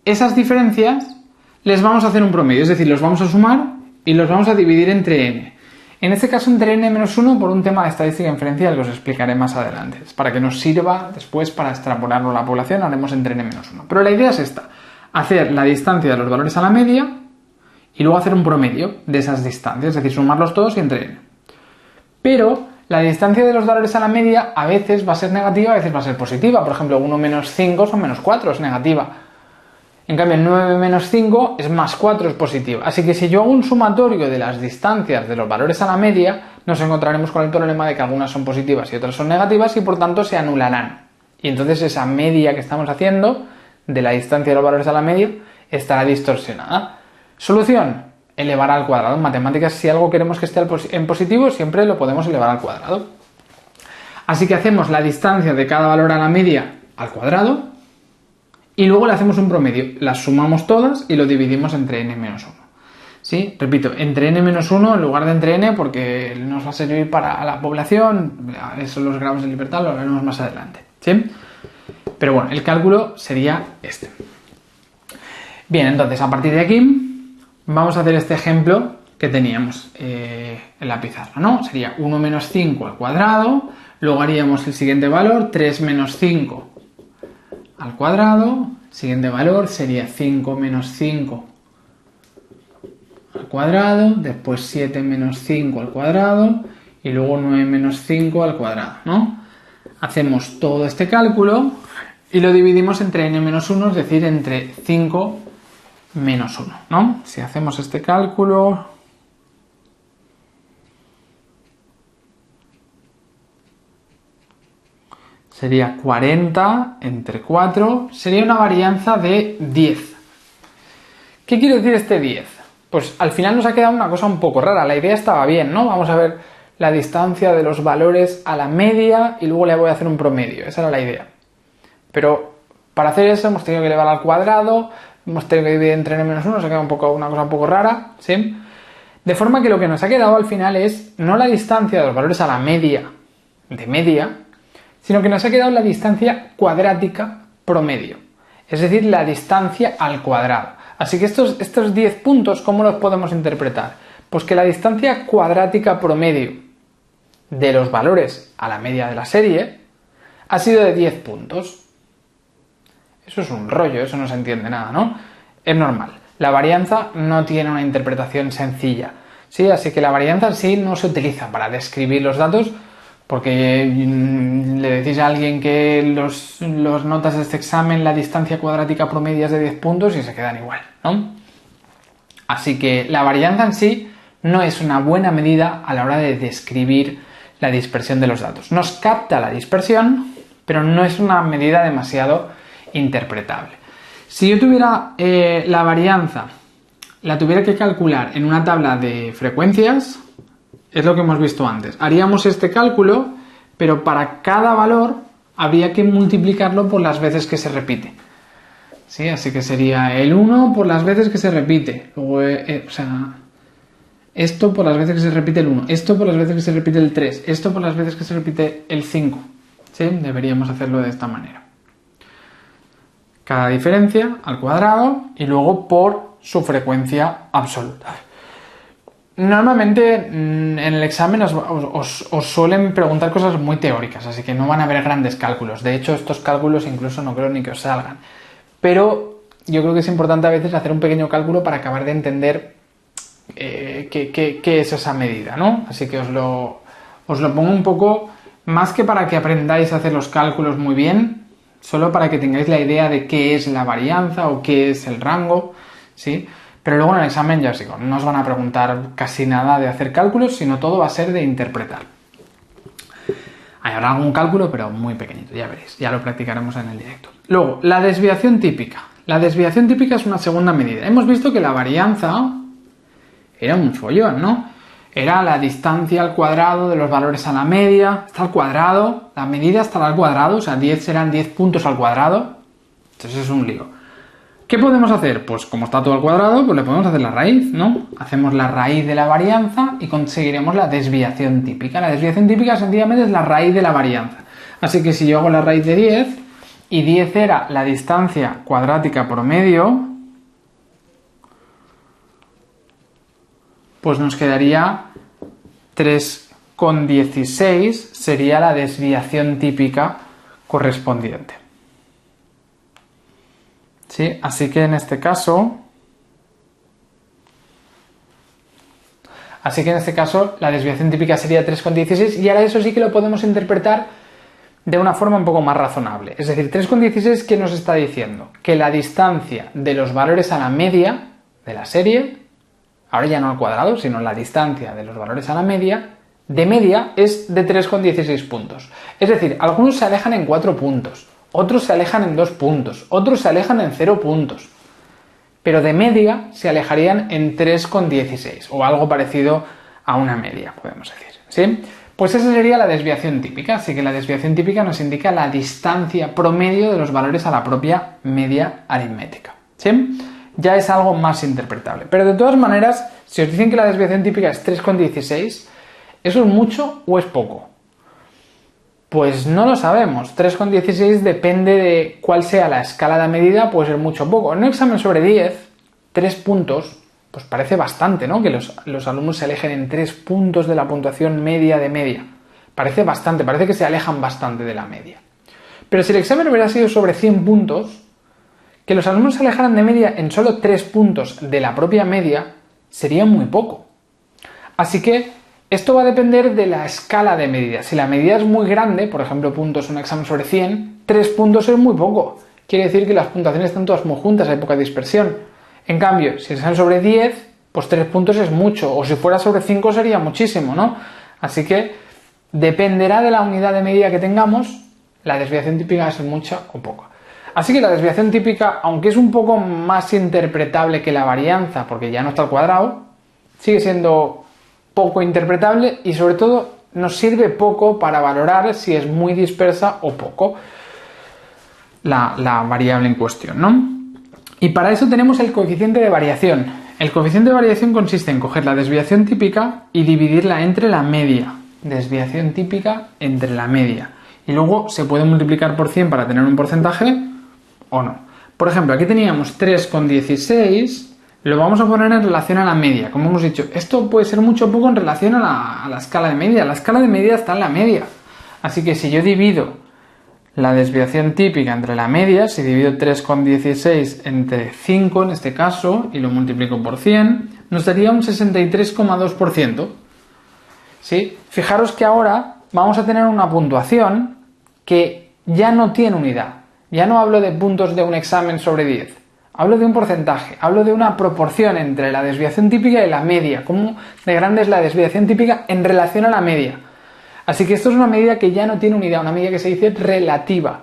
esas diferencias les vamos a hacer un promedio, es decir, los vamos a sumar y los vamos a dividir entre n. En este caso entre n-1 por un tema de estadística inferencial que os explicaré más adelante. Es para que nos sirva después para extrapolarlo a la población, haremos entre n-1. Pero la idea es esta, hacer la distancia de los valores a la media y luego hacer un promedio de esas distancias, es decir, sumarlos todos y entre n. Pero la distancia de los valores a la media a veces va a ser negativa, a veces va a ser positiva. Por ejemplo, 1 menos 5 son menos 4, es negativa. En cambio, 9 menos 5 es más 4, es positiva. Así que si yo hago un sumatorio de las distancias de los valores a la media, nos encontraremos con el problema de que algunas son positivas y otras son negativas y por tanto se anularán. Y entonces esa media que estamos haciendo de la distancia de los valores a la media estará distorsionada. Solución. elevar al cuadrado. En matemáticas, si algo queremos que esté en positivo, siempre lo podemos elevar al cuadrado. Así que hacemos la distancia de cada valor a la media al cuadrado y luego le hacemos un promedio. Las sumamos todas y lo dividimos entre n menos 1. ¿Sí? Repito, entre n menos 1 en lugar de entre n, porque nos va a servir para la población. Eso los grados de libertad lo haremos más adelante. ¿Sí? Pero bueno, el cálculo sería este. Bien, entonces a partir de aquí vamos a hacer este ejemplo que teníamos en la pizarra, ¿no? Sería 1 menos 5 al cuadrado, luego haríamos el siguiente valor, 3 menos 5 al cuadrado, siguiente valor sería 5 menos 5 al cuadrado, después 7 menos 5 al cuadrado y luego 9 menos 5 al cuadrado, ¿no? Hacemos todo este cálculo y lo dividimos entre n menos 1, es decir, entre 5 menos 1, ¿no? Si hacemos este cálculo, sería 40 entre 4, sería una varianza de 10. ¿Qué quiere decir este 10? Pues al final nos ha quedado una cosa un poco rara, la idea estaba bien, ¿no? Vamos a ver la distancia de los valores a la media y luego le voy a hacer un promedio, esa era la idea. Pero para hacer eso hemos tenido que elevar al cuadrado, hemos tenido que dividir entre n menos 1, se queda una cosa un poco rara, ¿sí? De forma que lo que nos ha quedado al final es no la distancia de los valores a la media, de media, sino que nos ha quedado la distancia cuadrática promedio, es decir, la distancia al cuadrado. Así que estos 10 puntos, ¿cómo los podemos interpretar? Pues que la distancia cuadrática promedio de los valores a la media de la serie ha sido de 10 puntos. Eso es un rollo, eso no se entiende nada, ¿no? Es normal. La varianza no tiene una interpretación sencilla, ¿sí? Así que la varianza en sí no se utiliza para describir los datos, porque le decís a alguien que los notas de este examen, la distancia cuadrática promedio es de 10 puntos y se quedan igual, ¿no? Así que la varianza en sí no es una buena medida a la hora de describir la dispersión de los datos. Nos capta la dispersión, pero no es una medida demasiado interpretable. Si yo tuviera la varianza, la tuviera que calcular en una tabla de frecuencias, es lo que hemos visto antes. Haríamos este cálculo, pero para cada valor habría que multiplicarlo por las veces que se repite. ¿Sí? Así que sería el 1 por las veces que se repite. Luego, esto por las veces que se repite el 1, esto por las veces que se repite el 3, esto por las veces que se repite el 5. ¿Sí? Deberíamos hacerlo de esta manera. Cada diferencia al cuadrado y luego por su frecuencia absoluta. Normalmente en el examen os suelen preguntar cosas muy teóricas, así que no van a haber grandes cálculos. De hecho, estos cálculos incluso no creo ni que os salgan. Pero yo creo que es importante a veces hacer un pequeño cálculo para acabar de entender qué es esa medida, ¿no? Así que os lo pongo un poco más que para que aprendáis a hacer los cálculos muy bien, solo para que tengáis la idea de qué es la varianza o qué es el rango, ¿sí? Pero luego en el examen, ya os digo, no os van a preguntar casi nada de hacer cálculos, sino todo va a ser de interpretar. Habrá algún cálculo, pero muy pequeñito, ya veréis, ya lo practicaremos en el directo. Luego, la desviación típica. La desviación típica es una segunda medida. Hemos visto que la varianza era un follón, ¿no? Era la distancia al cuadrado de los valores a la media, está al cuadrado, la medida estará al cuadrado, o sea, 10 serán 10 puntos al cuadrado. Entonces es un lío. ¿Qué podemos hacer? Pues como está todo al cuadrado, pues le podemos hacer la raíz, ¿no? Hacemos la raíz de la varianza y conseguiremos la desviación típica. La desviación típica sencillamente es la raíz de la varianza. Así que si yo hago la raíz de 10 y 10 era la distancia cuadrática promedio, pues nos quedaría 3,16 sería la desviación típica correspondiente. ¿Sí? Así que en este caso la desviación típica sería 3,16 y ahora eso sí que lo podemos interpretar de una forma un poco más razonable. Es decir, 3,16 ¿qué nos está diciendo? Que la distancia de los valores a la media de la serie, ahora ya no al cuadrado, sino la distancia de los valores a la media, de media es de 3,16 puntos. Es decir, algunos se alejan en 4 puntos. Otros se alejan en 2 puntos, otros se alejan en 0 puntos. pero de media se alejarían en 3,16 o algo parecido a una media, podemos decir, ¿sí? Pues esa sería la desviación típica, así que la desviación típica nos indica la distancia promedio de los valores a la propia media aritmética, ¿sí? Ya es algo más interpretable, pero de todas maneras, si os dicen que la desviación típica es 3,16, ¿eso es mucho o es poco? Pues no lo sabemos, 3,16 depende de cuál sea la escala de medida, puede ser mucho o poco. En un examen sobre 10, 3 puntos, pues parece bastante, ¿no? Que los alumnos se alejen en 3 puntos de la puntuación media de media. Parece bastante, parece que se alejan bastante de la media. Pero si el examen hubiera sido sobre 100 puntos, que los alumnos se alejaran de media en solo 3 puntos de la propia media, sería muy poco. Así que esto va a depender de la escala de medida. Si la medida es muy grande, por ejemplo, puntos en un examen sobre 100, 3 puntos es muy poco. Quiere decir que las puntuaciones están todas muy juntas, hay poca dispersión. En cambio, si es sobre 10, pues 3 puntos es mucho, o si fuera sobre 5 sería muchísimo, ¿no? Así que dependerá de la unidad de medida que tengamos, la desviación típica es mucha o poca. Así que la desviación típica, aunque es un poco más interpretable que la varianza, porque ya no está al cuadrado, sigue siendo poco interpretable y sobre todo nos sirve poco para valorar si es muy dispersa o poco la variable en cuestión, ¿no? Y para eso tenemos el coeficiente de variación. El coeficiente de variación consiste en coger la desviación típica y dividirla entre la media. Desviación típica entre la media. Y luego se puede multiplicar por 100 para tener un porcentaje o no. Por ejemplo, aquí teníamos 3,16, lo vamos a poner en relación a la media. Como hemos dicho, esto puede ser mucho o poco en relación a la escala de media. La escala de media está en la media. Así que si yo divido la desviación típica entre la media, si divido 3,16 entre 5 en este caso y lo multiplico por 100, nos daría un 63,2%. ¿Sí? Fijaros que ahora vamos a tener una puntuación que ya no tiene unidad. Ya no hablo de puntos de un examen sobre 10. Hablo de un porcentaje, hablo de una proporción entre la desviación típica y la media. Cómo de grande es la desviación típica en relación a la media. Así que esto es una medida que ya no tiene unidad, una medida que se dice relativa.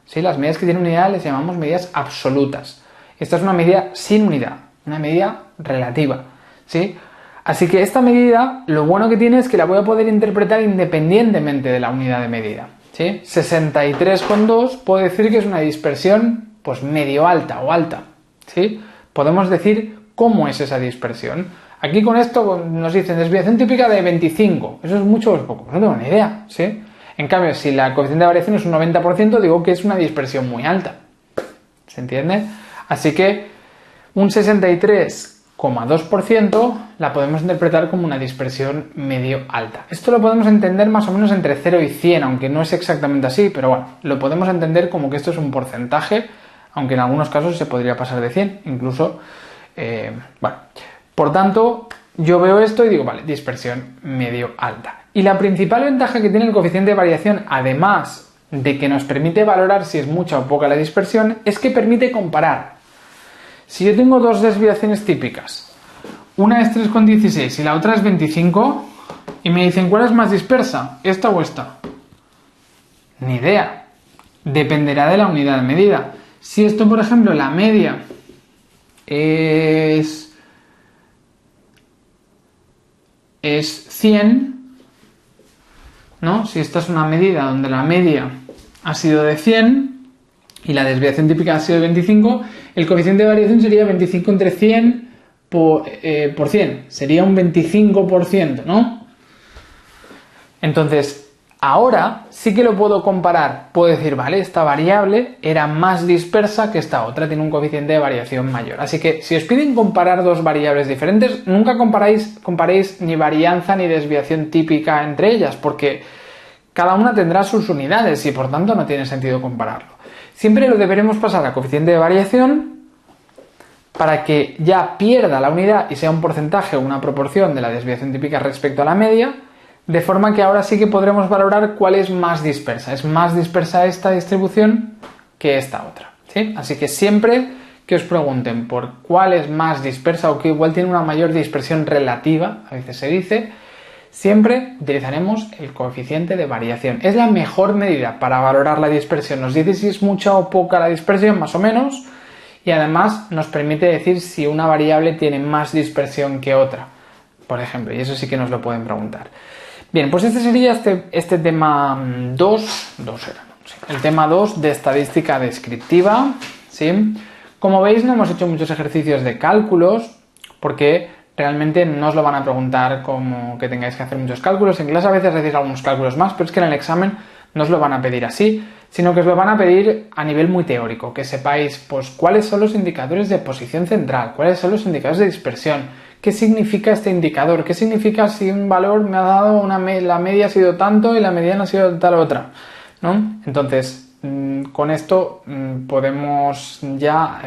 ¿Sí? Las medidas que tienen unidad les llamamos medidas absolutas. Esta es una medida sin unidad, una medida relativa. ¿Sí? Así que esta medida, lo bueno que tiene es que la voy a poder interpretar independientemente de la unidad de medida. ¿Sí? 63,2 puedo decir que es una dispersión pues medio alta o alta. ¿Sí? Podemos decir cómo es esa dispersión. Aquí con esto nos dicen desviación típica de 25. ¿Eso es mucho o es poco? No tengo ni idea, ¿sí? En cambio, si la coeficiente de variación es un 90%, digo que es una dispersión muy alta. ¿Se entiende? Así que un 63,2% la podemos interpretar como una dispersión medio alta. Esto lo podemos entender más o menos entre 0 y 100, aunque no es exactamente así, pero bueno, lo podemos entender como que esto es un porcentaje, aunque en algunos casos se podría pasar de 100, incluso, bueno. Por tanto, yo veo esto y digo, vale, dispersión medio alta. Y la principal ventaja que tiene el coeficiente de variación, además de que nos permite valorar si es mucha o poca la dispersión, es que permite comparar. Si yo tengo dos desviaciones típicas, una es 3,16 y la otra es 25, y me dicen, ¿cuál es más dispersa? ¿Esta o esta? Ni idea. Dependerá de la unidad de medida. Si esto, por ejemplo, la media es 100, ¿no? Si esta es una medida donde la media ha sido de 100 y la desviación típica ha sido de 25, el coeficiente de variación sería 25 entre 100 por 100. Sería un 25%, ¿no? Entonces, ahora sí que lo puedo comparar. Puedo decir, vale, esta variable era más dispersa que esta otra, tiene un coeficiente de variación mayor. Así que si os piden comparar dos variables diferentes, nunca comparéis ni varianza ni desviación típica entre ellas, porque cada una tendrá sus unidades y por tanto no tiene sentido compararlo. Siempre lo deberemos pasar a coeficiente de variación para que ya pierda la unidad y sea un porcentaje o una proporción de la desviación típica respecto a la media, de forma que ahora sí que podremos valorar cuál es más dispersa. Es más dispersa esta distribución que esta otra, ¿sí? Así que siempre que os pregunten por cuál es más dispersa o que igual tiene una mayor dispersión relativa, a veces se dice, siempre utilizaremos el coeficiente de variación. Es la mejor medida para valorar la dispersión. Nos dice si es mucha o poca la dispersión, más o menos, y además nos permite decir si una variable tiene más dispersión que otra, por ejemplo, y eso sí que nos lo pueden preguntar. Bien, pues este sería este tema 2, el tema 2 de estadística descriptiva, ¿sí? Como veis, no hemos hecho muchos ejercicios de cálculos porque realmente no os lo van a preguntar como que tengáis que hacer muchos cálculos. En clase a veces hacéis algunos cálculos más, pero es que en el examen no os lo van a pedir así, sino que os lo van a pedir a nivel muy teórico, que sepáis pues cuáles son los indicadores de posición central, cuáles son los indicadores de dispersión, qué significa este indicador, qué significa si un valor me ha dado la media ha sido tanto y la mediana ha sido tal otra, ¿no? Entonces, con esto podemos ya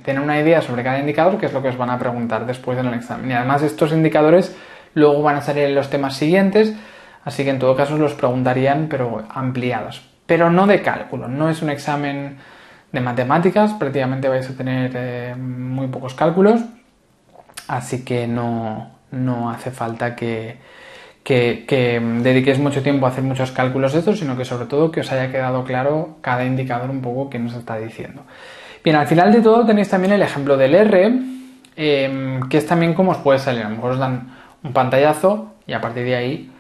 tener una idea sobre cada indicador, que es lo que os van a preguntar después en el examen. Y además estos indicadores luego van a salir en los temas siguientes, así que en todo caso os los preguntarían, pero ampliados. Pero no de cálculo, no es un examen de matemáticas, prácticamente vais a tener muy pocos cálculos, así que no hace falta que dediquéis mucho tiempo a hacer muchos cálculos de estos, sino que sobre todo que os haya quedado claro cada indicador un poco que nos está diciendo. Bien, al final de todo tenéis también el ejemplo del R, que es también cómo os puede salir. A lo mejor os dan un pantallazo y a partir de ahí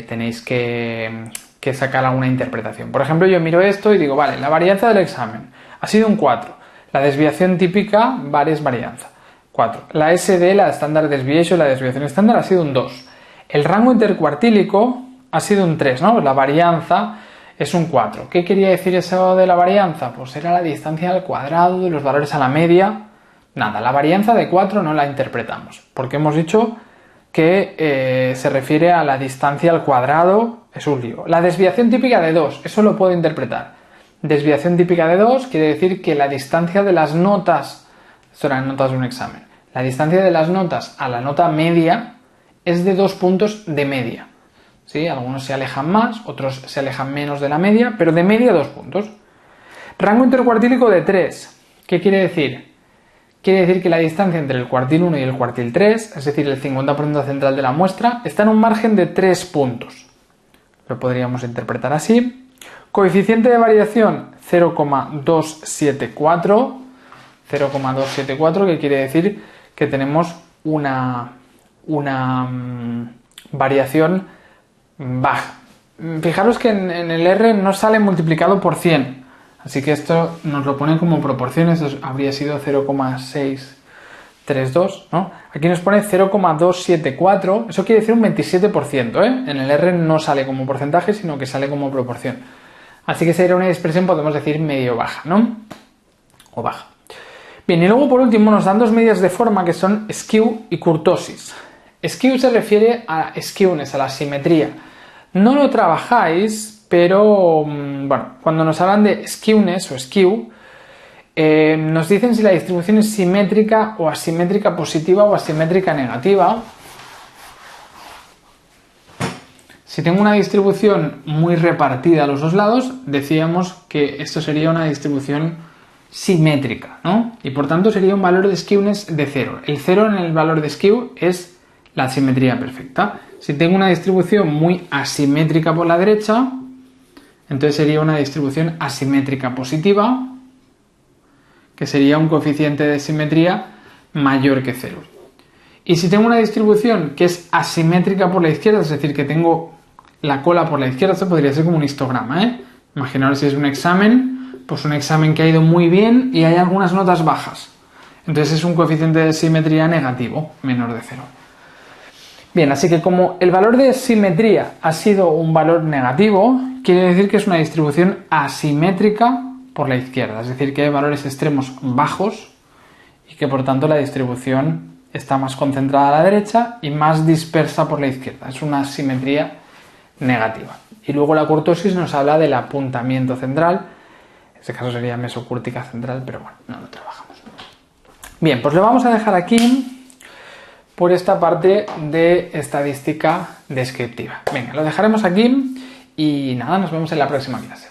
tenéis que sacar alguna interpretación. Por ejemplo, yo miro esto y digo, vale, la varianza del examen ha sido un 4, la desviación típica es varianza, 4. La SD, la Standard Deviation, la desviación estándar ha sido un 2. El rango intercuartílico ha sido un 3, ¿no? La varianza es un 4. ¿Qué quería decir eso de la varianza? Pues era la distancia al cuadrado de los valores a la media. Nada, la varianza de 4 no la interpretamos, porque hemos dicho que se refiere a la distancia al cuadrado, es un lío. La desviación típica de 2, eso lo puedo interpretar. Desviación típica de 2 quiere decir que la distancia de las notas, esto eran notas de un examen, la distancia de las notas a la nota media es de 2 puntos de media, ¿sí? Algunos se alejan más, otros se alejan menos de la media, pero de media 2 puntos. Rango intercuartílico de 3, ¿qué quiere decir? Quiere decir que la distancia entre el cuartil 1 y el cuartil 3, es decir, el 50% central de la muestra, está en un margen de 3 puntos. Lo podríamos interpretar así. Coeficiente de variación 0,274, 0,274, que quiere decir que tenemos una variación baja. Fijaros que en el R no sale multiplicado por 100, así que esto nos lo pone como proporciones, habría sido 0,632, ¿no? Aquí nos pone 0,274, eso quiere decir un 27%, ¿eh? En el R no sale como porcentaje, sino que sale como proporción. Así que sería una dispersión, podemos decir, medio baja, ¿no? O baja. Bien, y luego por último nos dan dos medidas de forma que son skew y kurtosis. Skew se refiere a skewness, a la simetría. No lo trabajáis, pero bueno, cuando nos hablan de skewness o skew, nos dicen si la distribución es simétrica o asimétrica positiva o asimétrica negativa. Si tengo una distribución muy repartida a los dos lados, decíamos que esto sería una distribución simétrica, ¿no? Y por tanto sería un valor de skewness de 0. El 0 en el valor de skew es la simetría perfecta. Si tengo una distribución muy asimétrica por la derecha, entonces sería una distribución asimétrica positiva, que sería un coeficiente de simetría mayor que 0. Y si tengo una distribución que es asimétrica por la izquierda, es decir, que tengo la cola por la izquierda, esto podría ser como un histograma, ¿eh? Imaginaos si es un examen, pues un examen que ha ido muy bien y hay algunas notas bajas. Entonces es un coeficiente de simetría negativo, menor de 0. Bien, así que como el valor de simetría ha sido un valor negativo, quiere decir que es una distribución asimétrica por la izquierda, es decir, que hay valores extremos bajos y que por tanto la distribución está más concentrada a la derecha y más dispersa por la izquierda. Es una simetría negativa. Y luego la kurtosis nos habla del apuntamiento central, en este caso sería mesocúrtica central, pero bueno, no lo trabajamos. Bien, pues lo vamos a dejar aquí por esta parte de estadística descriptiva. Venga, lo dejaremos aquí y nada, nos vemos en la próxima clase.